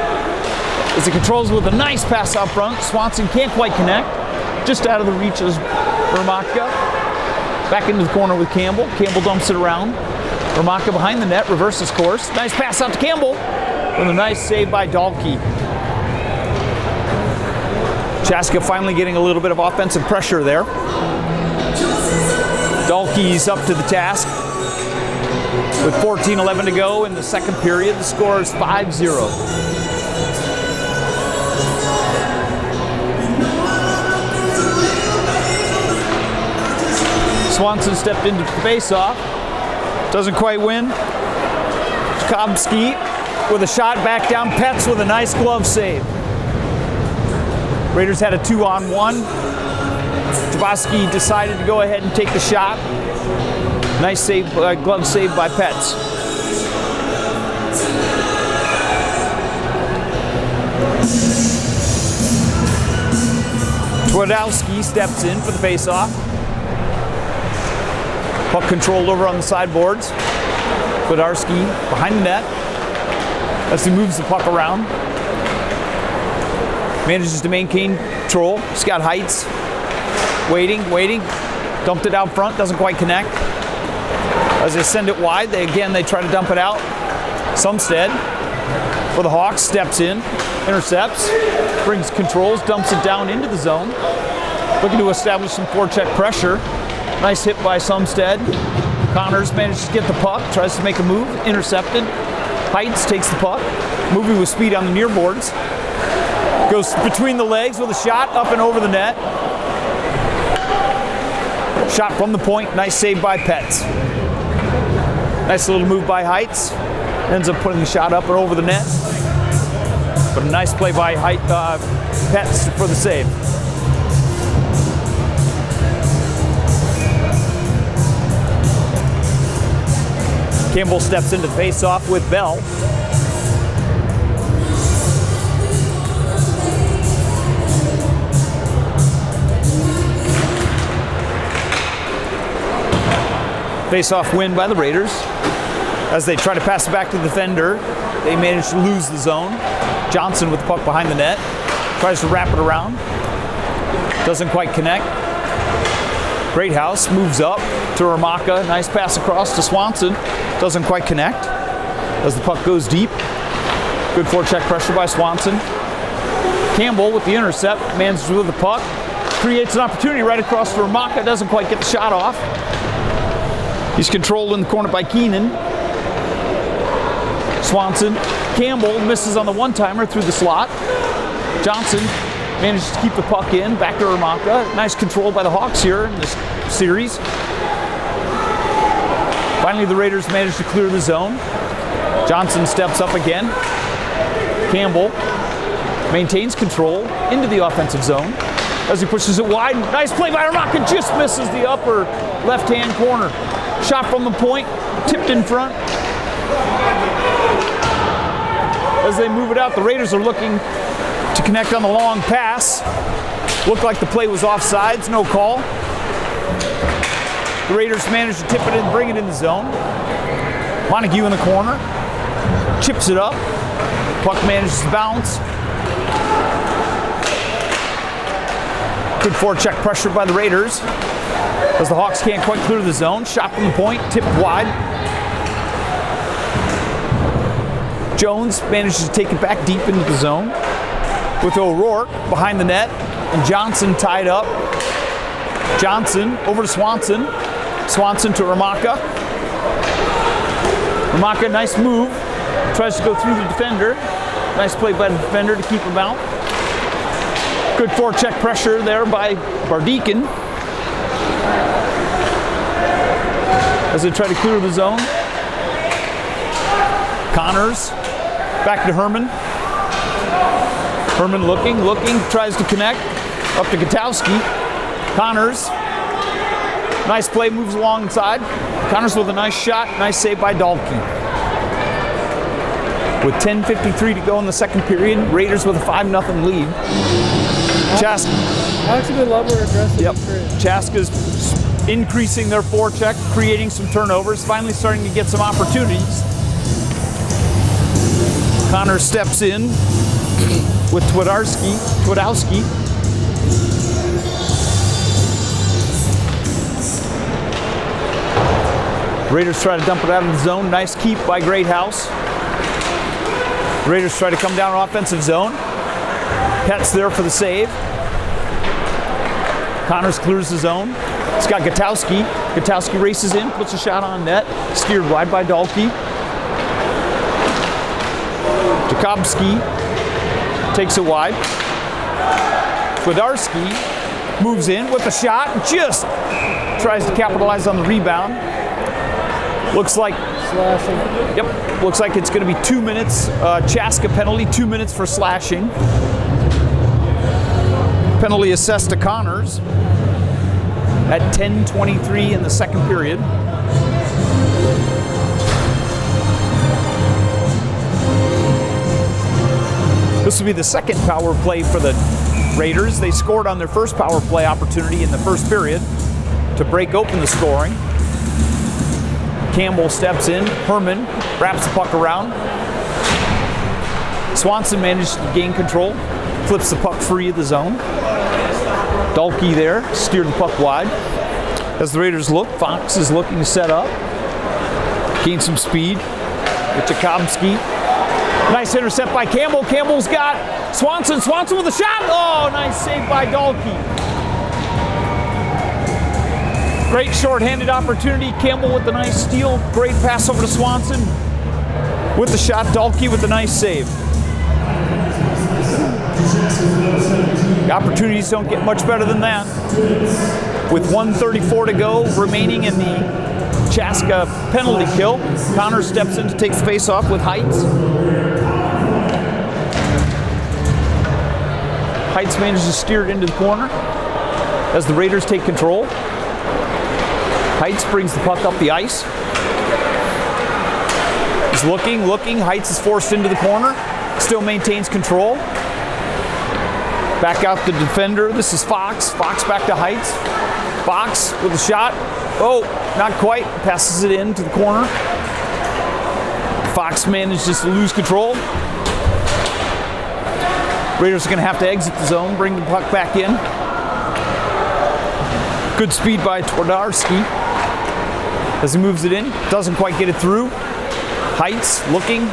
As he controls with a nice pass out front, Swanson can't quite connect. Just out of the reach is Ramatka. Back into the corner with Campbell. Campbell dumps it around. Ramatka behind the net, reverses course. Nice pass out to Campbell. With a nice save by Dahlke. Chaska finally getting a little bit of offensive pressure there. Dahlke's up to the task. With 14:11 to go in the second period, the score is 5-0. Swanson stepped into the face-off. Doesn't quite win. Kobski with a shot back down. Petz with a nice glove save. Raiders had a 2-on-1. Jaboski decided to go ahead and take the shot. Nice save, glove save by Petz. Twardowski steps in for the face-off. Puck controlled over on the sideboards. Twardowski behind the net as he moves the puck around. Manages to maintain control. Scott Heights waiting. Dumped it out front, doesn't quite connect. As they send it wide, they try to dump it out. Sumstead for the Hawks steps in, intercepts, brings controls, dumps it down into the zone. Looking to establish some forecheck pressure. Nice hit by Sumstead. Connors manages to get the puck, tries to make a move, intercepted. Heights takes the puck, moving with speed on the near boards. Goes between the legs with a shot up and over the net. Shot from the point, nice save by Petz. Nice little move by Heights. Ends up putting the shot up and over the net. But a nice play by Petz for the save. Campbell steps into the face-off with Bell. Face-off win by the Raiders. As they try to pass it back to the defender, they manage to lose the zone. Johnson with the puck behind the net. Tries to wrap it around. Doesn't quite connect. Greathouse moves up to Ramaka. Nice pass across to Swanson. Doesn't quite connect. As the puck goes deep. Good forecheck pressure by Swanson. Campbell with the intercept. Manages with the puck. Creates an opportunity right across to Ramaka. Doesn't quite get the shot off. He's controlled in the corner by Keenan. Swanson. Campbell misses on the one-timer through the slot. Johnson manages to keep the puck in. Back to Ramaka. Nice control by the Hawks here in this series. Finally, the Raiders manage to clear the zone. Johnson steps up again. Campbell maintains control into the offensive zone as he pushes it wide. Nice play by Ramaka. Just misses the upper left-hand corner. Shot from the point. Tipped in front. As they move it out, the Raiders are looking to connect on the long pass. Looked like the play was offsides, no call. The Raiders managed to tip it and bring it in the zone. Montague in the corner, chips it up. Puck manages to bounce. Good forecheck pressure by the Raiders as the Hawks can't quite clear the zone. Shot from the point, tipped wide. Jones manages to take it back deep into the zone with O'Rourke behind the net and Johnson tied up. Johnson over to Swanson. Swanson to Ramaka. Ramaka, nice move. Tries to go through the defender. Nice play by the defender to keep him out. Good forecheck pressure there by Bardeacon as they try to clear the zone. Connors back to Herman. Herman looking, tries to connect. Up to Gutowski. Connors. Nice play, moves alongside. Connors with a nice shot. Nice save by Dahlke. With 10:53 to go in the second period, Raiders with a 5-0 lead. Chaska. Hawks have been a lot more aggressive. Yep. Chaska's increasing their forecheck, creating some turnovers, finally starting to get some opportunities. Connor steps in with Twardowski. Raiders try to dump it out of the zone. Nice keep by Greathouse. Raiders try to come down offensive zone. Pet's there for the save. Connors clears the zone. It's got Gutowski. Gutowski races in, puts a shot on net. Steered wide by Dahlke. Jakobski takes it wide. Twardarski moves in with a shot. Just tries to capitalize on the rebound. Looks like Slashing. Yep. Looks like it's going to be 2 minutes. Chaska penalty, 2 minutes for slashing. Penalty assessed to Connors at 10:23 in the second period. This will be the second power play for the Raiders. They scored on their first power play opportunity in the first period to break open the scoring. Campbell steps in. Herman wraps the puck around. Swanson manages to gain control. Flips the puck free of the zone. Dahlke there, steered the puck wide. As the Raiders look, Fox is looking to set up. Gain some speed with Jakobski. Nice intercept by Campbell. Campbell's got Swanson. Swanson with a shot. Oh, nice save by Dahlke. Great short-handed opportunity. Campbell with the nice steal. Great pass over to Swanson. With the shot, Dahlke with the nice save. The opportunities don't get much better than that. With 1:34 to go remaining in the Chaska penalty kill, Connor steps in to take the face-off with Heights. Heights manages to steer it into the corner as the Raiders take control. Heights brings the puck up the ice. He's looking. Heights is forced into the corner. Still maintains control. Back out the defender. This is Fox. Fox back to Heights. Fox with a shot. Oh, not quite. Passes it in to the corner. Fox manages to lose control. Raiders are going to have to exit the zone, bring the puck back in. Good speed by Twardarski as he moves it in. Doesn't quite get it through. Heights, looking.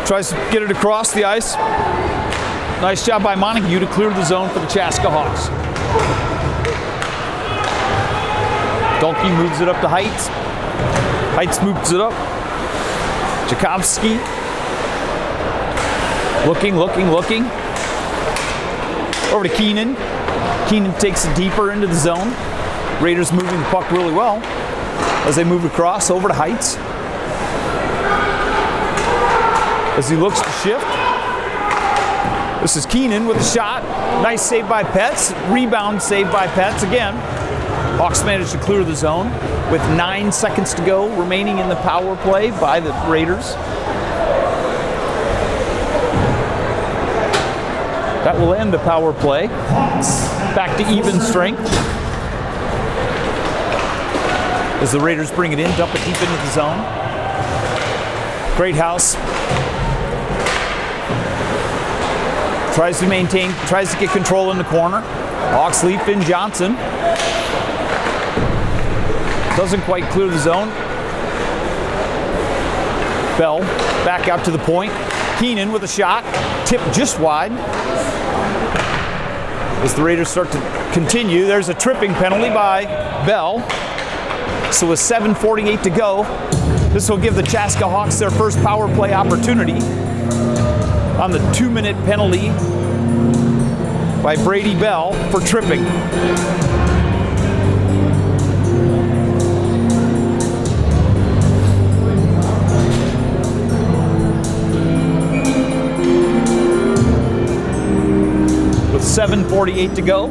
Tries to get it across the ice. Nice job by Montague to clear the zone for the Chaska Hawks. Dalkey moves it up to Heights. Heights moves it up. Jakovsky. Looking. Over to Keenan. Keenan takes it deeper into the zone. Raiders moving the puck really well as they move across over to Heights. As he looks to shift. This is Keenan with a shot. Nice save by Petz. Rebound save by Petz again. Hawks managed to clear the zone with 9 seconds to go remaining in the power play by the Raiders. That will end the power play. Back to even strength. As the Raiders bring it in, dump it deep into the zone. Greathouse tries to maintain, tries to get control in the corner. Hawks lead Finn Johnson. Doesn't quite clear the zone. Bell back out to the point. Keenan with a shot. Tip just wide. As the Raiders start to continue, there's a tripping penalty by Bell. So with 7:48 to go, this will give the Chaska Hawks their first power play opportunity on the 2-minute penalty by Brady Bell for tripping. With 7:48 to go,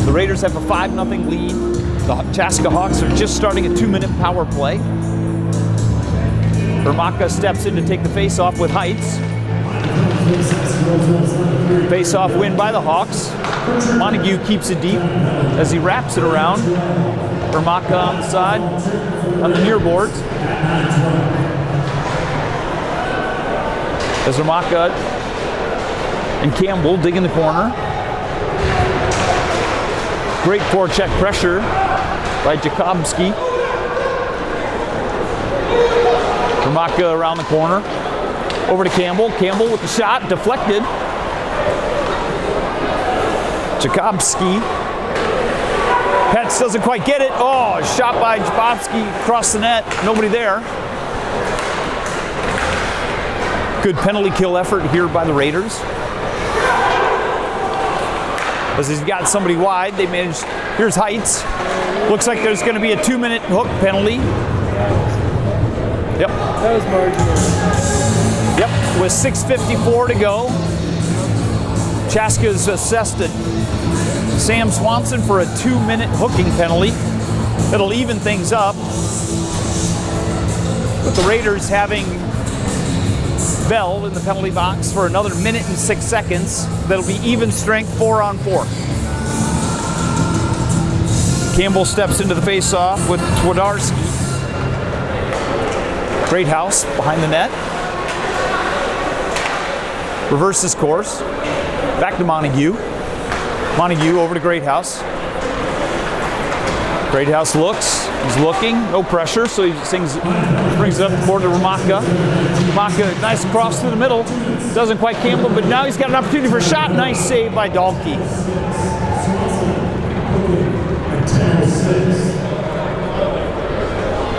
the Raiders have a 5-0 lead. The Chaska Hawks are just starting a 2-minute power play. Ermaka steps in to take the face-off with Heights. Face-off win by the Hawks. Montague keeps it deep as he wraps it around. Ermaka on the side, on the near boards. As Ermaka and Campbell dig in the corner. Great forecheck pressure by Jakobski. Ermaka around the corner. Over to Campbell. Campbell with the shot, deflected. Jakobski. Petz doesn't quite get it. Oh, shot by Jakobski across the net. Nobody there. Good penalty kill effort here by the Raiders. As he's got somebody wide, they managed. Here's Heights. Looks like there's going to be a 2-minute hook penalty. Yep. That was marginal. Yep. With 6:54 to go, Chaska's assessed Sam Swanson for a 2-minute hooking penalty. It'll even things up. With the Raiders having Bell in the penalty box for another 1 minute and 6 seconds. That'll be even strength, 4-on-4. Campbell steps into the face-off with Twardarski. Greathouse behind the net. Reverses course. Back to Montague. Montague over to Greathouse. Greathouse looks. He's looking. No pressure, so he brings it up the board to Ermaka. Ermaka, nice cross through the middle. Doesn't quite Campbell, but now he's got an opportunity for a shot. Nice save by Dalkey.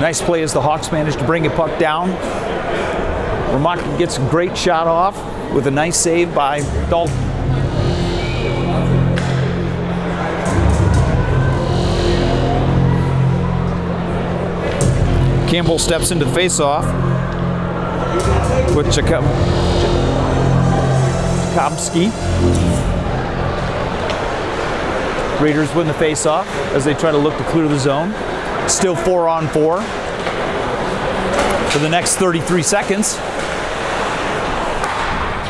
Nice play as the Hawks managed to bring a puck down. Ermaka gets a great shot off with a nice save by Dalkey. Campbell steps into the face-off with Jakobski. Raiders win the face-off as they try to look to clear the zone. Still 4-on-4 for the next 33 seconds.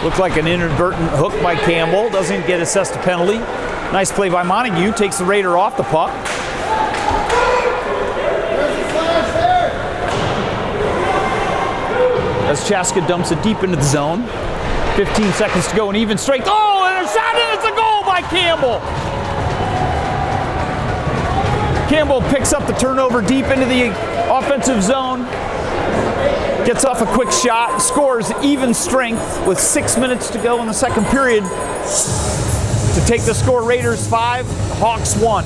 Looked like an inadvertent hook by Campbell. Doesn't get assessed a penalty. Nice play by Montague. Takes the Raider off the puck. As Chaska dumps it deep into the zone. 15 seconds to go and even strength. Oh, and a shot, and it's a goal by Campbell. Campbell picks up the turnover deep into the offensive zone. Gets off a quick shot, scores even strength with 6 minutes to go in the second period to take the score. Raiders 5, Hawks 1.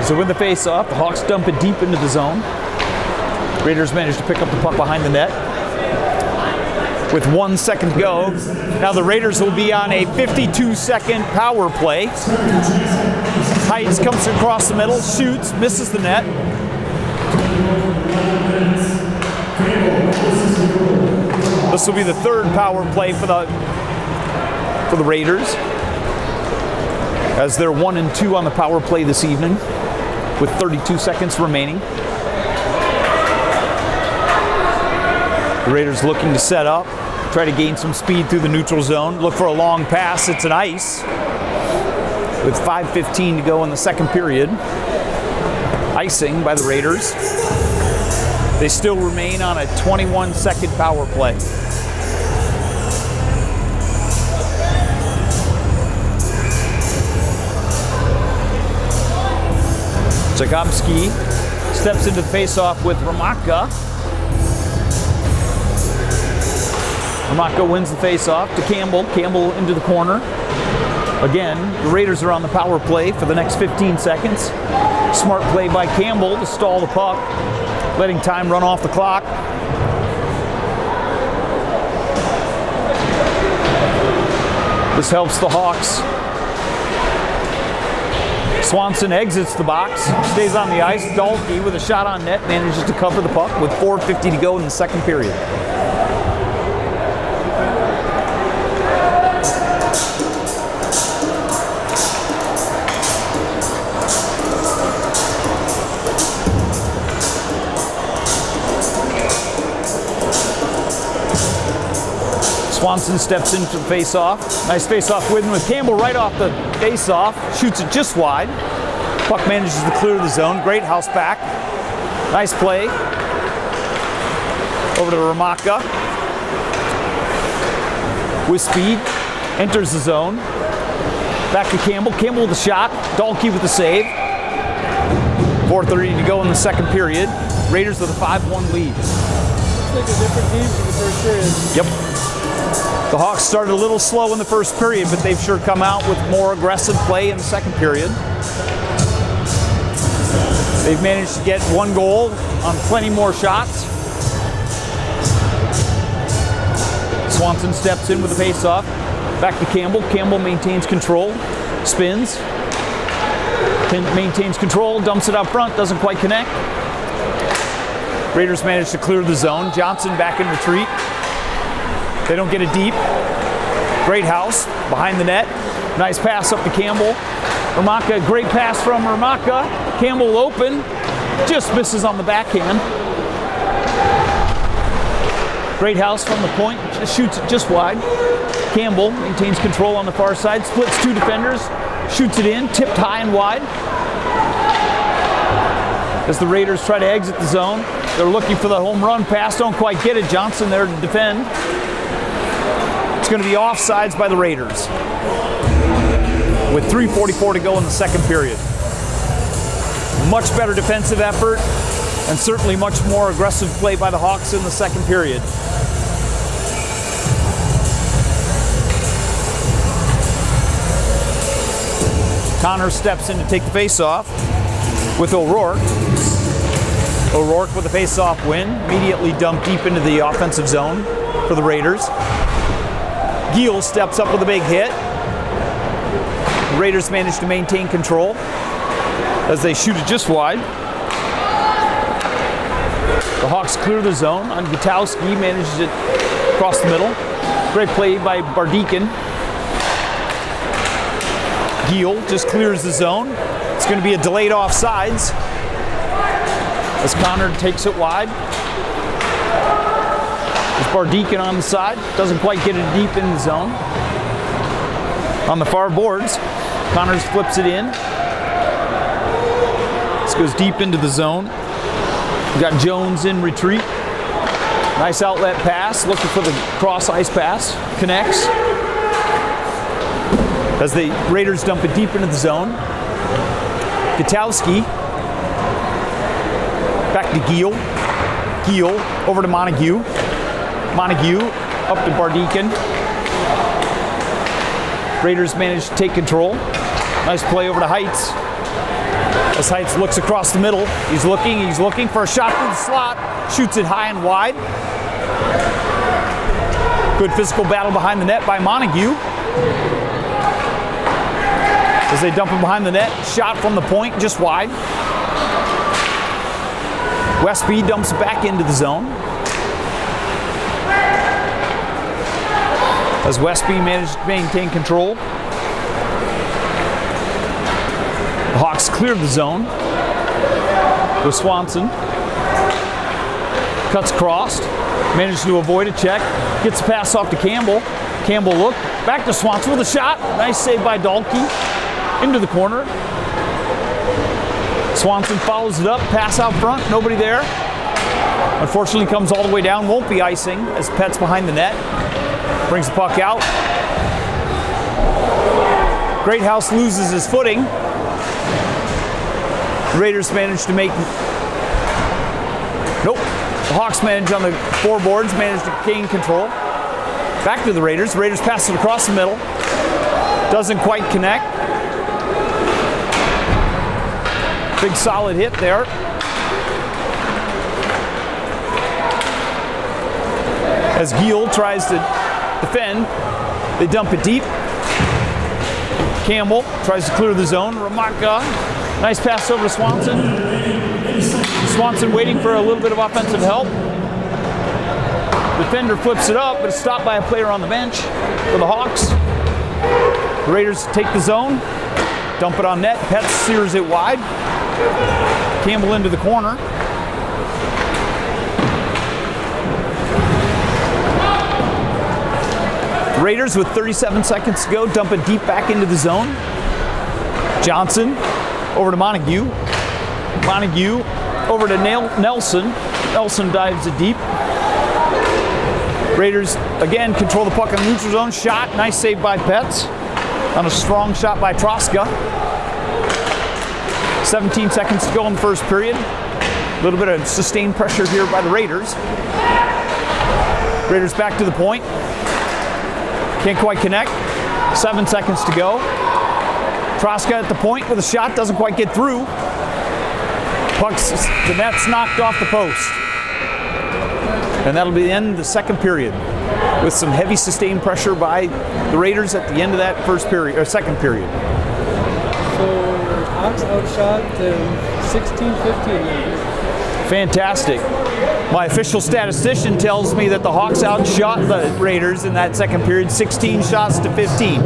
So win the face-off, the Hawks dump it deep into the zone. Raiders manage to pick up the puck behind the net. With 1 second to go, now the Raiders will be on a 52-second power play. Heights comes across the middle, shoots, misses the net. This will be the third power play for the Raiders, as they're 1 and 2 on the power play this evening, with 32 seconds remaining. The Raiders looking to set up, try to gain some speed through the neutral zone, look for a long pass. It's an ice with 5:15 to go in the second period. Icing by the Raiders. They still remain on a 21-second power play. Zagobski steps into the face-off with Ramaka. Ramaka wins the face-off to Campbell. Campbell into the corner. Again, the Raiders are on the power play for the next 15 seconds. Smart play by Campbell to stall the puck, letting time run off the clock. This helps the Hawks. Swanson exits the box, stays on the ice. Dahlke with a shot on net manages to cover the puck with 4:50 to go in the second period. Swanson steps into the face-off. Nice face-off win with Campbell right off the face-off. Shoots it just wide. Puck manages to clear the zone. Great house back. Nice play. Over to Ramaka. With speed. Enters the zone. Back to Campbell. Campbell with a shot. Dahlke with the save. 4:30 to go in the second period. Raiders with a 5-1 lead. Looks like a different team from the first period. Yep. The Hawks started a little slow in the first period, but they've sure come out with more aggressive play in the second period. They've managed to get 1 goal on plenty more shots. Swanson steps in with the face-off. Back to Campbell. Campbell maintains control. Spins. Maintains control. Dumps it out front. Doesn't quite connect. Raiders manage to clear the zone. Johnson back in retreat. They don't get it deep. Great house behind the net. Nice pass up to Campbell. Ramaka, great pass from Ramaka. Campbell open. Just misses on the backhand. Great house from the point. Just shoots it just wide. Campbell maintains control on the far side. Splits 2 defenders. Shoots it in. Tipped high and wide. As the Raiders try to exit the zone. They're looking for the home run pass. Don't quite get it. Johnson there to defend. It's going to be offsides by the Raiders. With 3:44 to go in the second period. Much better defensive effort and certainly much more aggressive play by the Hawks in the second period. Connor steps in to take the face-off with O'Rourke. O'Rourke with a face-off win, immediately dumped deep into the offensive zone for the Raiders. Giel steps up with a big hit. The Raiders manage to maintain control as they shoot it just wide. The Hawks clear the zone on Gutowski, manages it across the middle. Great play by Bardekin. Giel just clears the zone. It's going to be a delayed offsides as Connor takes it wide. There's Bardeacon on the side. Doesn't quite get it deep in the zone. On the far boards, Connors flips it in. This goes deep into the zone. We've got Jones in retreat. Nice outlet pass, looking for the cross ice pass. Connects. As the Raiders dump it deep into the zone. Gutowski. Back to Giel. Giel over to Montague. Montague up to Bardeacon. Raiders manage to take control. Nice play over to Heights. As Heights looks across the middle, he's looking for a shot through the slot. Shoots it high and wide. Good physical battle behind the net by Montague. As they dump him behind the net, shot from the point, just wide. Westby dumps back into the zone. As Westby managed to maintain control. The Hawks clear the zone with Swanson. Cuts crossed, managed to avoid a check, gets the pass off to Campbell. Campbell look, back to Swanson with a shot. Nice save by Dahlke. Into the corner. Swanson follows it up, pass out front, nobody there. Unfortunately comes all the way down, won't be icing as Pet's behind the net. Brings the puck out. Greathouse loses his footing. The Raiders manage to make... Nope. The Hawks manage on the floorboards, manage to gain control. Back to the Raiders. The Raiders pass it across the middle. Doesn't quite connect. Big solid hit there. As Giel tries to defend, they dump it deep. Campbell tries to clear the zone. Ramaka, nice pass over to Swanson. Swanson waiting for a little bit of offensive help. Defender flips it up, but it's stopped by a player on the bench for the Hawks. The Raiders take the zone, dump it on net. Pets sears it wide. Campbell into the corner. Raiders with 37 seconds to go, dump it deep back into the zone. Johnson over to Montague. Montague over to Nelson. Nelson dives it deep. Raiders again control the puck in the neutral zone. Shot, nice save by Petz on a strong shot by Troska. 17 seconds to go in the first period. A little bit of sustained pressure here by the Raiders. Raiders back to the point. Can't quite connect. 7 seconds to go. Troska at the point with a shot, doesn't quite get through. The net's knocked off the post. And that'll be the end of the second period with some heavy sustained pressure by the Raiders at the end of that first period, or second period. So Hawks outshot 16-15. Fantastic. My official statistician tells me that the Hawks outshot the Raiders in that second period, 16 shots to 15,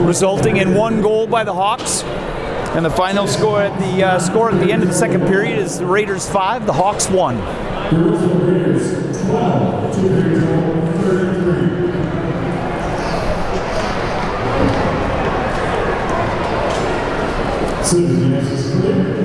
resulting in 1 goal by the Hawks. And the final score at the end of the second period is the Raiders 5, the Hawks 1. The Roseville Raiders 12 to Victor 33. Citizen, yes, is clear.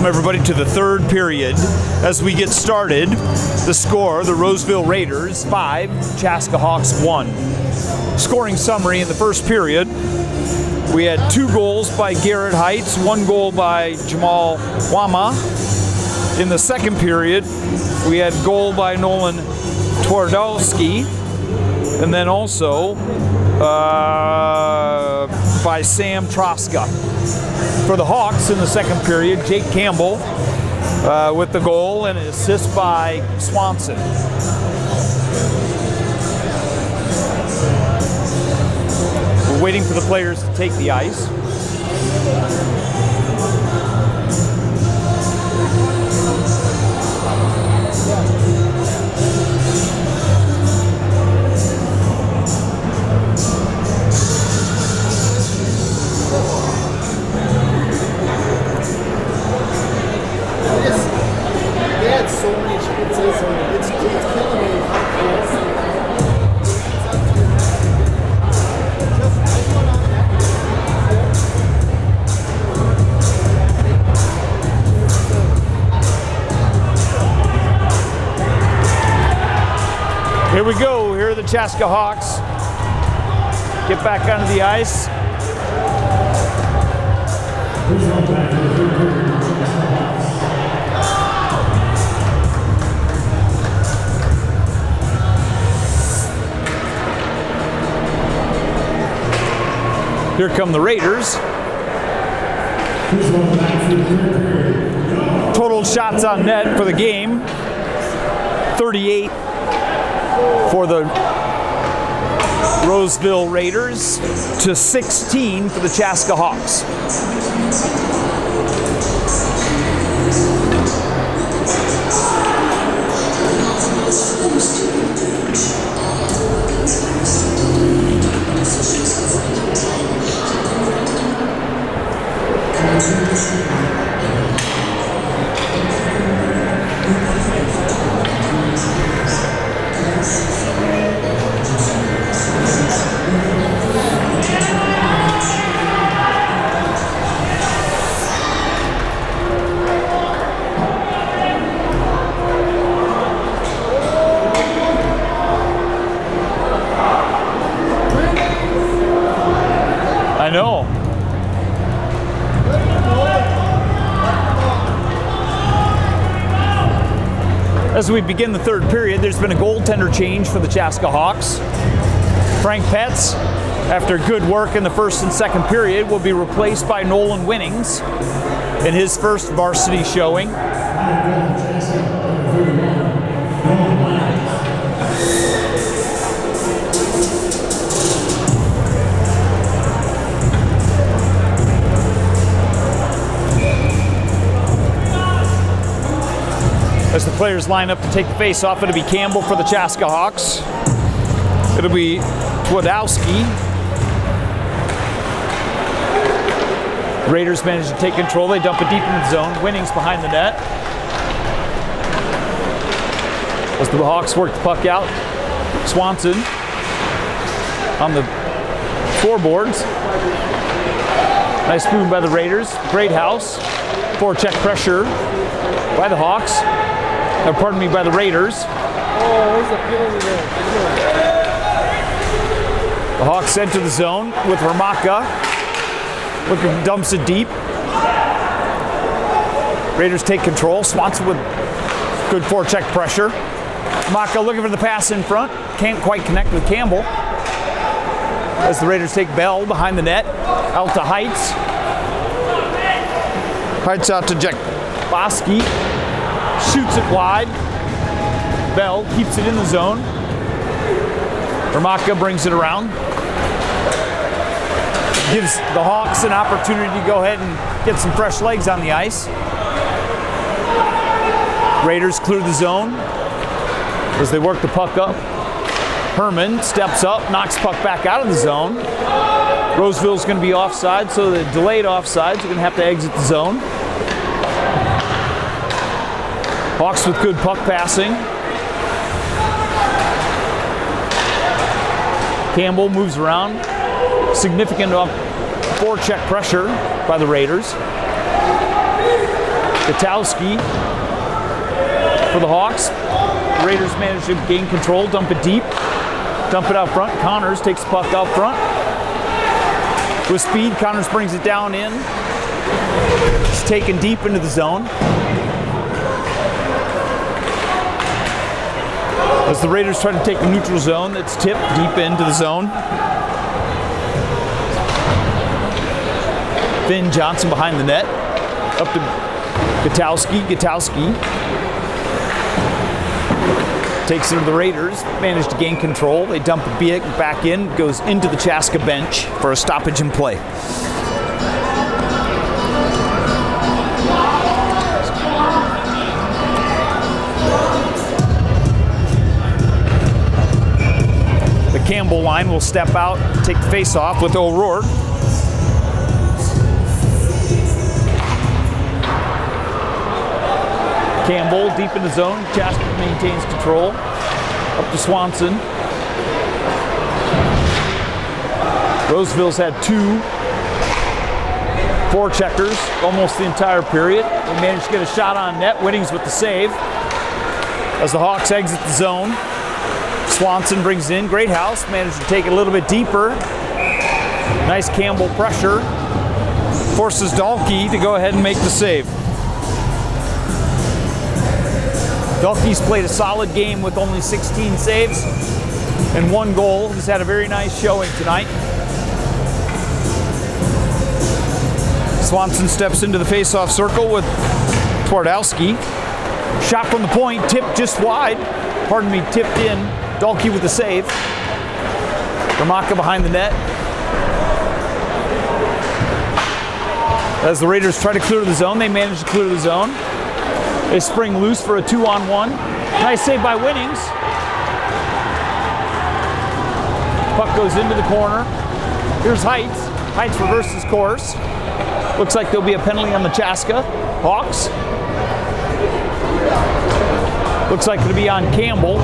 Welcome everybody to the third period. As we get started, the score, the Roseville Raiders 5, Chaska Hawks 1. Scoring summary in the first period, we had 2 goals by Garrett Heights, 1 goal by Jamal Wama. In the second period, we had goal by Nolan Twardowski, and then also by Sam Troska. For the Hawks in the second period, Jake Campbell with the goal and an assist by Swanson. We're waiting for the players to take the ice. So many chances, it's killing me. Here we go. Here are the Chaska Hawks. Get back onto the ice. Here come the Raiders. Total shots on net for the game, 38 for the Roseville Raiders to 16 for the Chaska Hawks. I know. As we begin the third period, there's been a goaltender change for the Chaska Hawks. Frank Petz, after good work in the first and second period, will be replaced by Nolan Winnings in his first varsity showing. As the players line up to take the face off, it'll be Campbell for the Chaska Hawks. It'll be Twardowski. Raiders manage to take control. They dump it deep in the zone. Winnings behind the net. As the Hawks work the puck out, Swanson on the floorboards. Nice move by the Raiders. Great house. Forecheck pressure by the Hawks. Pardon me, by the Raiders. Oh, there's a penalty there. The Hawks enter the zone with Ramaka. Looking, dumps it deep. Raiders take control. Swanson with good forecheck pressure. Ramaka looking for the pass in front. Can't quite connect with Campbell. As the Raiders take Bell behind the net. Out to Heights. Heights out to Jack Bosky. Shoots it wide. Bell keeps it in the zone. Ramaka brings it around. Gives the Hawks an opportunity to go ahead and get some fresh legs on the ice. Raiders clear the zone as they work the puck up. Herman steps up, knocks puck back out of the zone. Roseville's going to be offside, so the delayed offsides are going to have to exit the zone. Hawks with good puck passing. Campbell moves around. Significant forecheck pressure by the Raiders. Gutowski for the Hawks. The Raiders manage to gain control, dump it deep, dump it out front. Connors takes the puck out front. With speed, Connors brings it down in. It's taken deep into the zone. As the Raiders try to take the neutral zone, that's tipped deep into the zone. Finn Johnson behind the net. Up to Gutowski. Gutowski takes it to the Raiders. Managed to gain control. They dump it back in. Goes into the Chaska bench for a stoppage in play. Campbell line will step out, take the face off with O'Rourke. Campbell deep in the zone. Chaska maintains control. Up to Swanson. Roseville's had 2 forecheckers almost the entire period. They managed to get a shot on net. Whittings with the save. As the Hawks exit the zone, Swanson brings in. Greathouse managed to take it a little bit deeper. Nice Campbell pressure. Forces Dahlke to go ahead and make the save. Dahlke's played a solid game with only 16 saves and 1 goal. He's had a very nice showing tonight. Swanson steps into the face-off circle with Twardowski. Shot from the point, tipped just wide. Tipped in. Dahlke with the save. Ramaka behind the net. As the Raiders try to clear the zone, they manage to clear the zone. They spring loose for a 2-on-1. Nice save by Whittings. Puck goes into the corner. Here's Heights. Heights reverses course. Looks like there'll be a penalty on the Chaska Hawks. Looks like it'll be on Campbell.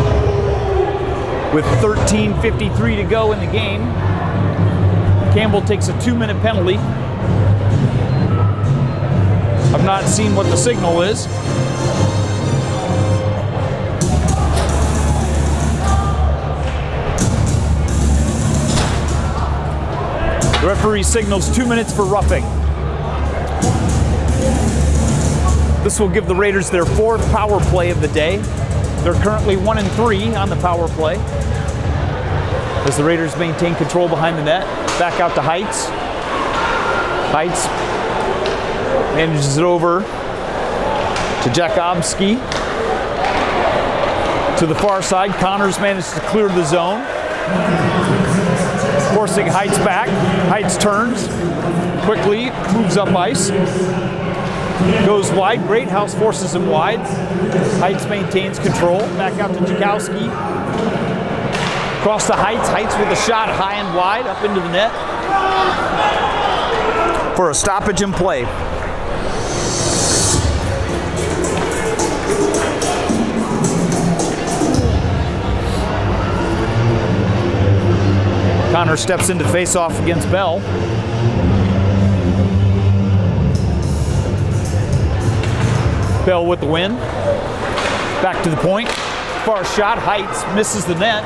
With 13:53 to go in the game, Campbell takes a 2-minute penalty. I've not seen what the signal is. The referee signals 2 minutes for roughing. This will give the Raiders their 4th power play of the day. They're currently 1-3 on the power play. As the Raiders maintain control behind the net. Back out to Heights. Heights manages it over to Jakobski. To the far side, Connors manages to clear the zone. Forcing Heights back. Heights turns quickly, moves up ice. Goes wide. Greathouse forces him wide. Heights maintains control. Back out to Jakowski. Across to Heights. Heights with a shot high and wide up into the net for a stoppage in play. Connor steps into face-off against Bell. Bell with the win. Back to the point. Far shot. Heights misses the net.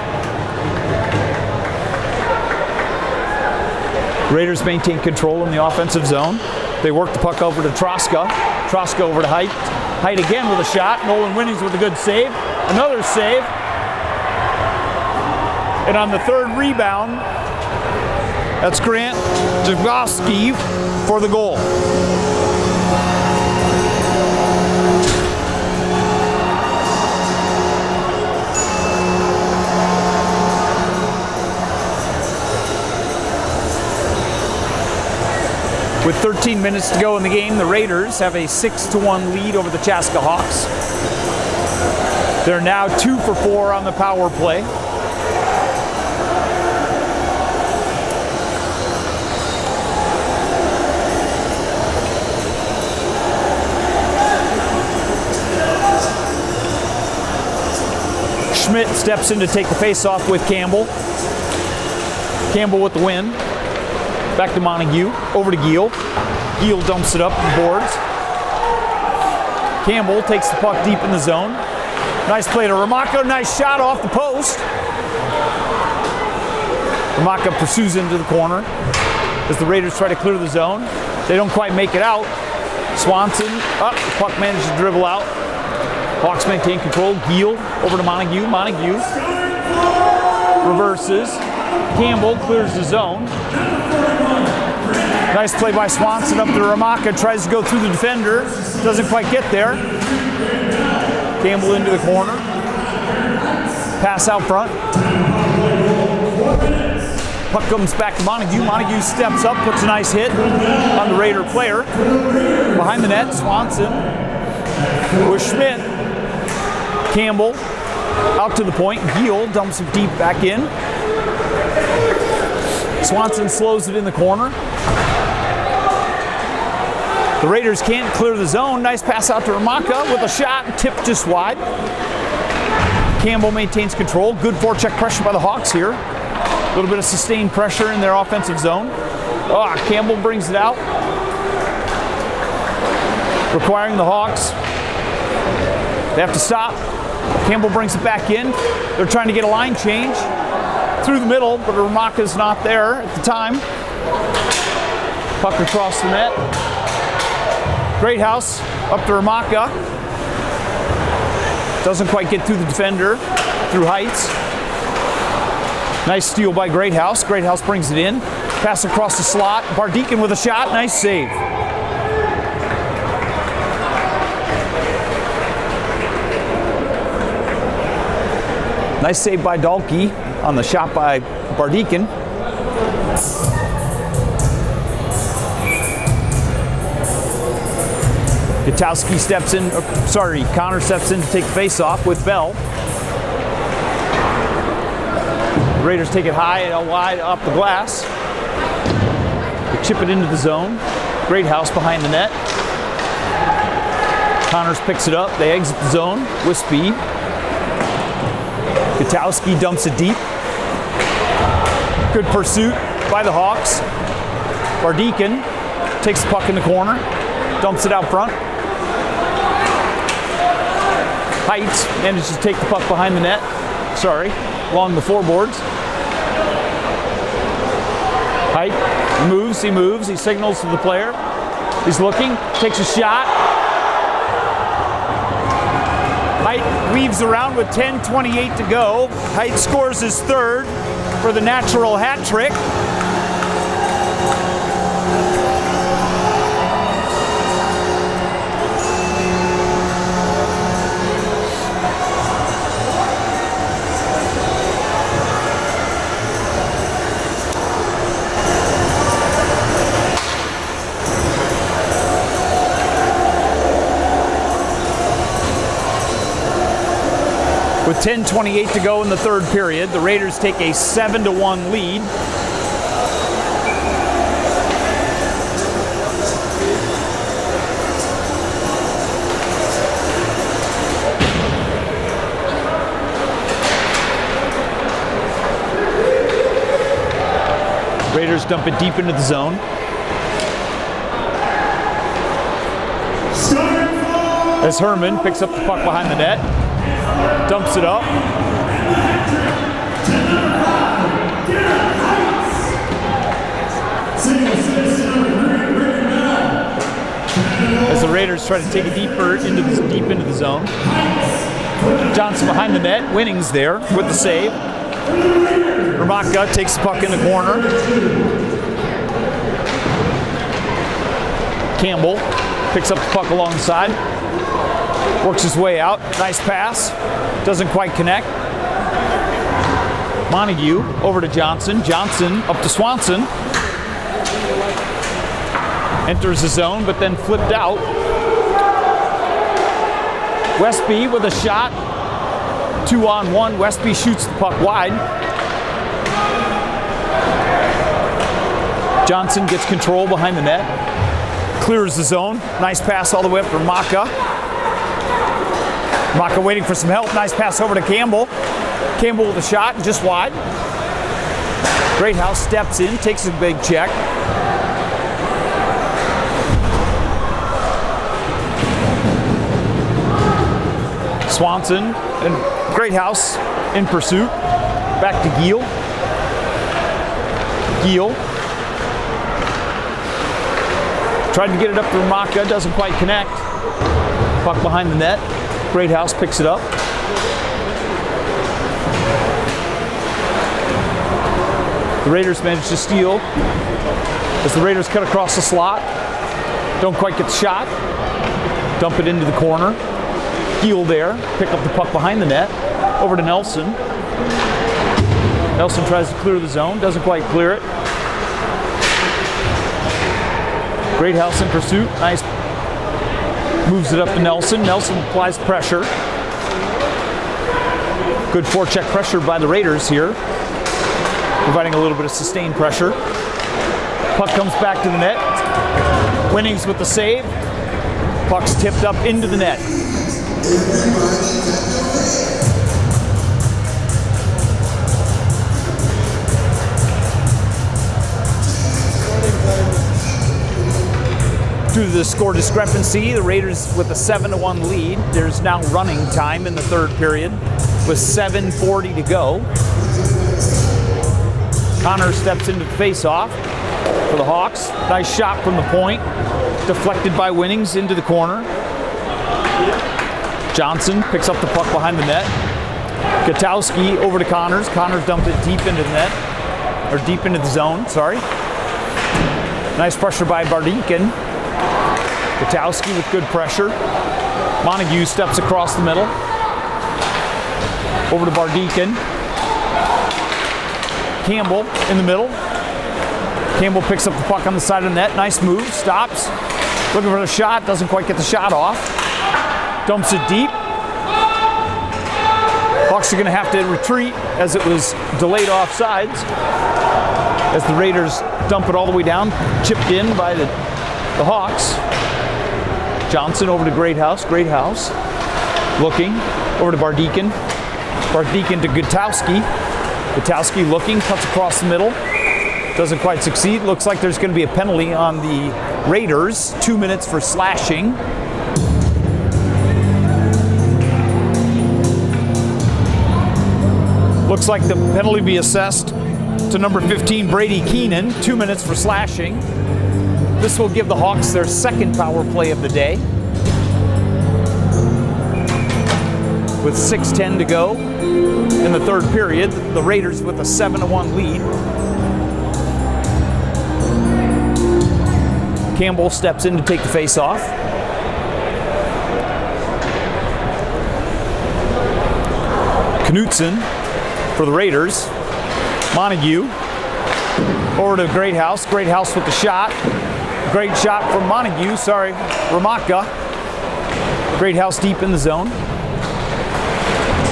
Raiders maintain control in the offensive zone. They work the puck over to Troska. Troska over to Height. Height again with a shot. Nolan Whittings with a good save. Another save. And on the 3rd rebound, that's Grant Jakowski for the goal. With 13 minutes to go in the game, the Raiders have a 6-1 lead over the Chaska Hawks. They're now 2 for 4 on the power play. Schmidt steps in to take the face-off with Campbell. Campbell with the win. Back to Montague, over to Giel. Giel dumps it up the boards. Campbell takes the puck deep in the zone. Nice play to Ramaka, nice shot off the post. Ramaka pursues into the corner as the Raiders try to clear the zone. They don't quite make it out. Swanson, up, the puck manages to dribble out. Hawks maintain control. Giel over to Montague. Montague reverses. Campbell clears the zone. Nice play by Swanson up to Ramaka. Tries to go through the defender. Doesn't quite get there. Campbell into the corner. Pass out front. Puck comes back to Montague. Montague steps up, puts a nice hit on the Raider player. Behind the net, Swanson with Schmidt. Campbell out to the point. Giel dumps it deep back in. Swanson slows it in the corner. The Raiders can't clear the zone. Nice pass out to Ramaka with a shot, tipped just wide. Campbell maintains control. Good forecheck pressure by the Hawks here. A little bit of sustained pressure in their offensive zone. Campbell brings it out. Requiring the Hawks. They have to stop. Campbell brings it back in. They're trying to get a line change through the middle, but Ramaka's not there at the time. Puck across the net. Greathouse up to Ramaka. Doesn't quite get through the defender through Heights. Nice steal by Greathouse. Greathouse brings it in. Pass across the slot. Bardekin with a shot. Nice save. Nice save by Dahlke on the shot by Bardekin. Gutowski steps in, Connor steps in to take the face-off with Bell. The Raiders take it high and wide off the glass. They chip it into the zone. Greathouse behind the net. Connors picks it up. They exit the zone with speed. Gutowski dumps it deep. Good pursuit by the Hawks. Bardekin takes the puck in the corner. Dumps it out front. Heights manages to take the puck behind the net. Along the floorboards. Height moves, he signals to the player. He's looking, takes a shot. Height weaves around with 10:28 to go. Height scores his third for the natural hat trick. With 10:28 to go in the third period, the Raiders take a 7-1 lead. Raiders dump it deep into the zone. As Herman picks up the puck behind the net. Dumps it up. As the Raiders try to take it deep into the zone. Johnson behind the net. Winnings there with the save. Ramaka takes the puck in the corner. Campbell picks up the puck alongside. Works his way out. Nice pass. Doesn't quite connect. Montague over to Johnson. Johnson up to Swanson. Enters the zone, but then flipped out. Westby with a shot. 2-on-1. Westby shoots the puck wide. Johnson gets control behind the net. Clears the zone. Nice pass all the way up to Ramaka. Ramaka waiting for some help. Nice pass over to Campbell. Campbell with a shot, just wide. Greathouse steps in, takes a big check. Swanson and Greathouse in pursuit. Back to Giel. Giel tried to get it up to Ramaka, doesn't quite connect. Puck behind the net. Greathouse picks it up. The Raiders manage to steal as the Raiders cut across the slot. Don't quite get the shot. Dump it into the corner. Giel there. Pick up the puck behind the net. Over to Nelson. Nelson tries to clear the zone. Doesn't quite clear it. Greathouse in pursuit. Nice. Moves it up to Nelson. Nelson applies pressure. Good forecheck pressure by the Raiders here. Providing a little bit of sustained pressure. Puck comes back to the net. Winnings with the save. Puck's tipped up into the net. Due to the score discrepancy, the Raiders with a 7-1 lead. There's now running time in the third period with 7:40 to go. Connor steps into the face-off for the Hawks. Nice shot from the point. Deflected by Winnings into the corner. Johnson picks up the puck behind the net. Gutowski over to Connors. Connors dumped it deep into the net. Or deep into the zone, sorry. Nice pressure by Bardikin. Gutowski with good pressure. Montague steps across the middle. Over to Bardikin. Campbell in the middle. Campbell picks up the puck on the side of the net. Nice move. Stops. Looking for the shot. Doesn't quite get the shot off. Dumps it deep. Hawks are going to have to retreat as it was delayed offsides. As the Raiders dump it all the way down. Chipped in by the Hawks. Johnson over to Greathouse. Greathouse looking. Over to Bardikin. Bardikin to Gutowski. Gutowski looking. Cuts across the middle. Doesn't quite succeed. Looks like there's going to be a penalty on the Raiders. 2 minutes for slashing. Looks like the penalty be assessed to number 15, Brady Keenan. 2 minutes for slashing. This will give the Hawks their second power play of the day. With 6:10 to go in the third period, the Raiders with a 7-1 lead. Campbell steps in to take the face-off. Knutson for the Raiders. Montague over to Greathouse. Greathouse with the shot. Great shot from Montague. Sorry, Ramaka. Greathouse deep in the zone.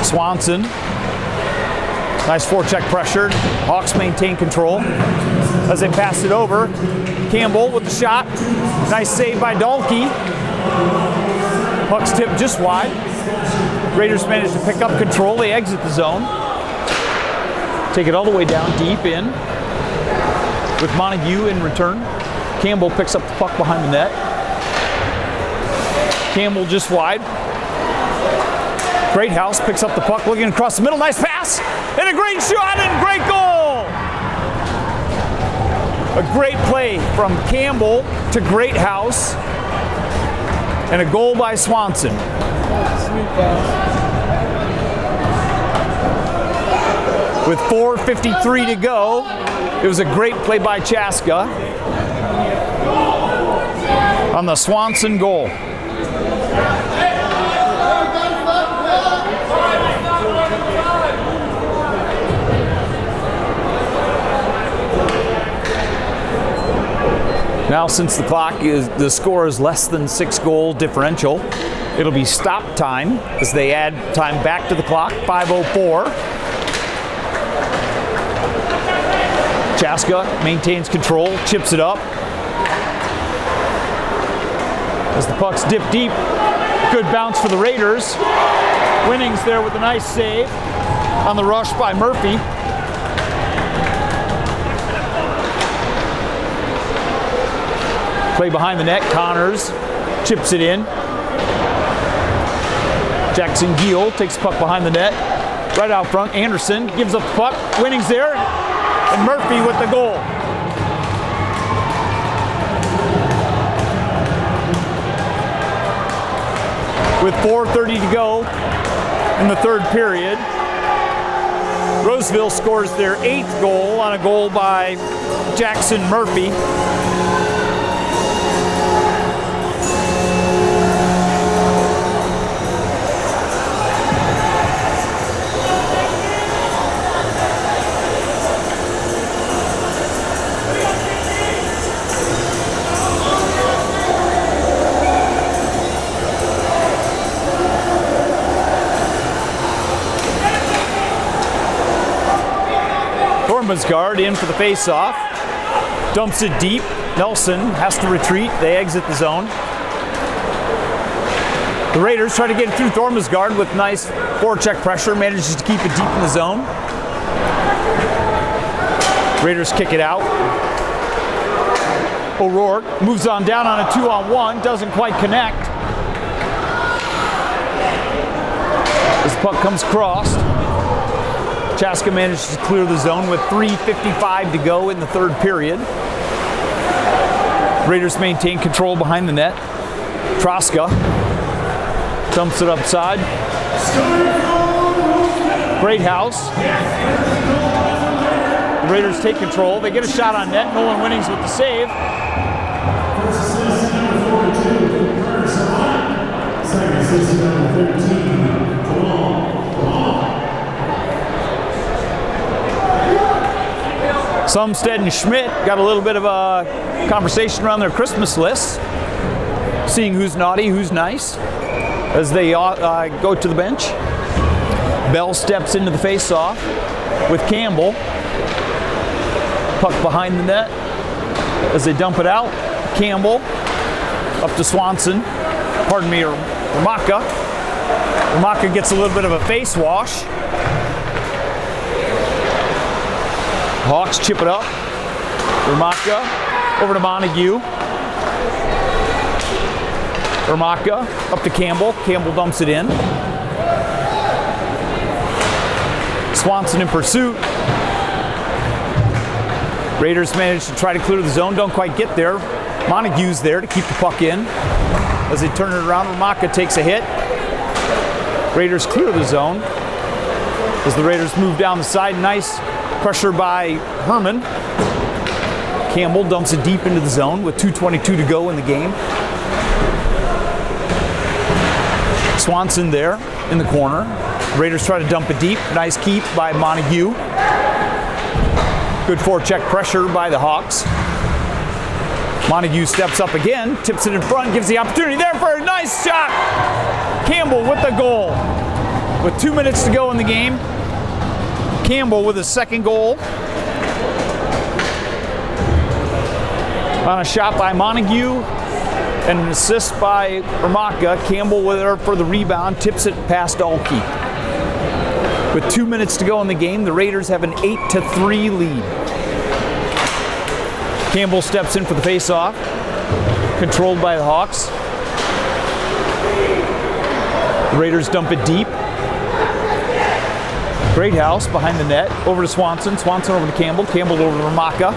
Swanson. Nice forecheck pressure. Hawks maintain control as they pass it over. Campbell with the shot. Nice save by Dahlke. Puck's tipped just wide. Raiders manage to pick up control. They exit the zone. Take it all the way down deep in with Montague in return. Campbell picks up the puck behind the net. Campbell just wide. Greathouse picks up the puck, looking across the middle. Nice pass, and a great shot, and great goal! A great play from Campbell to Greathouse, and a goal by Swanson. Sweet pass. With 4:53 to go, it was a great play by Chaska on the Swanson goal. Now, since the score is less than 6-goal differential, it'll be stop time as they add time back to the clock. 5:04. Chaska maintains control, chips it up. As the puck's dipped deep, good bounce for the Raiders. Winnings there with a nice save on the rush by Murphy. Play behind the net, Connors chips it in. Jackson Giel takes the puck behind the net. Right out front, Anderson gives up the puck. Winning's there, and Murphy with the goal. With 4:30 to go in the third period, Roseville scores their 8th goal on a goal by Jackson Murphy. Guard in for the face-off. Dumps it deep. Nelson has to retreat. They exit the zone. The Raiders try to get it through Thormasgard with nice forecheck pressure. Manages to keep it deep in the zone. Raiders kick it out. O'Rourke moves on down on a 2-on-1. Doesn't quite connect. This puck comes crossed. Chaska manages to clear the zone with 3:55 to go in the third period. Raiders maintain control behind the net. Troska dumps it upside. Great house. The Raiders take control. They get a shot on net. Nolan Winnings with the save. Second assist number 13, Sumstead and Schmidt got a little bit of a conversation around their Christmas list, seeing who's naughty, who's nice, as they go to the bench. Bell steps into the face-off with Campbell. Puck behind the net as they dump it out. Campbell up to Swanson. Pardon me, Ramaka. Ramaka gets a little bit of a face wash. Hawks chip it up. Ramaka over to Montague. Ramaka up to Campbell. Campbell dumps it in. Swanson in pursuit. Raiders manage to try to clear the zone. Don't quite get there. Montague's there to keep the puck in. As they turn it around, Ramaka takes a hit. Raiders clear the zone. As the Raiders move down the side, nice pressure by Herman. Campbell dumps it deep into the zone with 2:22 to go in the game. Swanson there in the corner. Raiders try to dump it deep. Nice keep by Montague. Good forecheck pressure by the Hawks. Montague steps up again, tips it in front, gives the opportunity there for a nice shot. Campbell with the goal. With 2 minutes to go in the game, Campbell with his second goal. On a shot by Montague and an assist by Ramaka. Campbell with her for the rebound, tips it past Alke. With 2 minutes to go in the game, the Raiders have an 8-3 lead. Campbell steps in for the face-off, controlled by the Hawks. The Raiders dump it deep. Great house behind the net, over to Swanson. Swanson over to Campbell. Campbell over to Ramaka.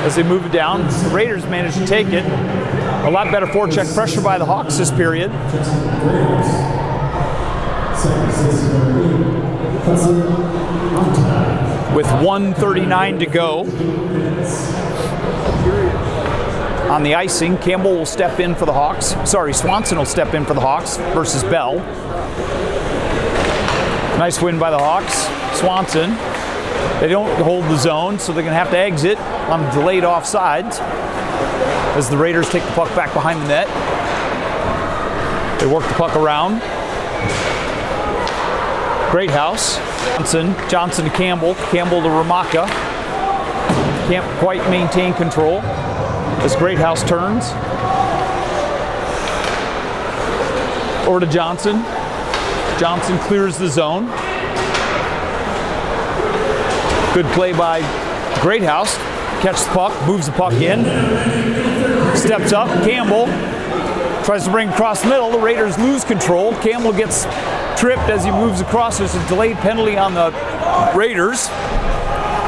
As they move it down, the Raiders manage to take it. A lot better forecheck pressure by the Hawks this period. With 1:39 to go on the icing, Campbell will step in for the Hawks. Swanson will step in for the Hawks versus Bell. Nice win by the Hawks. Swanson, they don't hold the zone, so they're going to have to exit on delayed offsides as the Raiders take the puck back behind the net. They work the puck around. Great house. Johnson to Campbell. Campbell to Ramaka. Can't quite maintain control as Great House turns. Over to Johnson. Johnson clears the zone. Good play by Great House. Catches the puck, moves the puck in. Steps up. Campbell Tries to bring across the middle. The Raiders lose control. Campbell gets tripped as he moves across. There's a delayed penalty on the Raiders.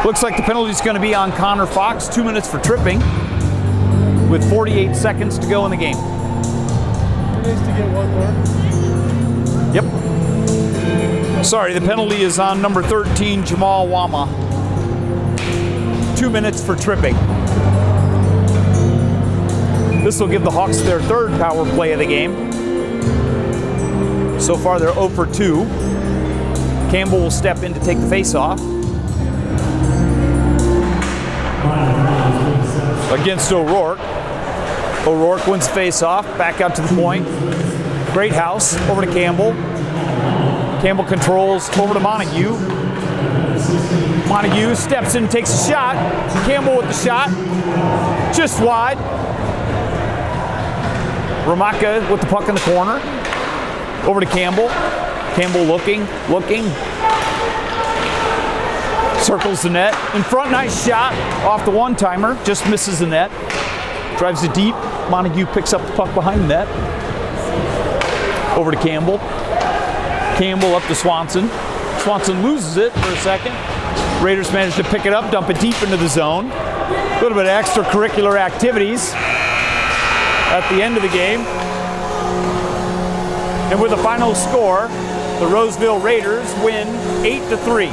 Looks like the penalty is going to be on Connor Fox. 2 minutes for tripping with 48 seconds to go in the game. He needs to get one more. Yep. Sorry, the penalty is on number 13, Jamal Wama. 2 minutes for tripping. This will give the Hawks their third power play of the game. So far, they're 0 for 2. Campbell will step in to take the face-off against O'Rourke. O'Rourke wins the face-off, back out to the point. Great house, over to Campbell. Campbell controls, over to Montague. Montague steps in and takes a shot. Campbell with the shot, just wide. Ramaka with the puck in the corner. Over to Campbell. Campbell looking. Circles the net. In front, nice shot off the one-timer. Just misses the net. Drives it deep. Montague picks up the puck behind the net. Over to Campbell. Campbell up to Swanson. Swanson loses it for a second. Raiders manage to pick it up, dump it deep into the zone. A little bit of extracurricular activities at the end of the game. And with the final score, the Roseville Raiders win 8-3.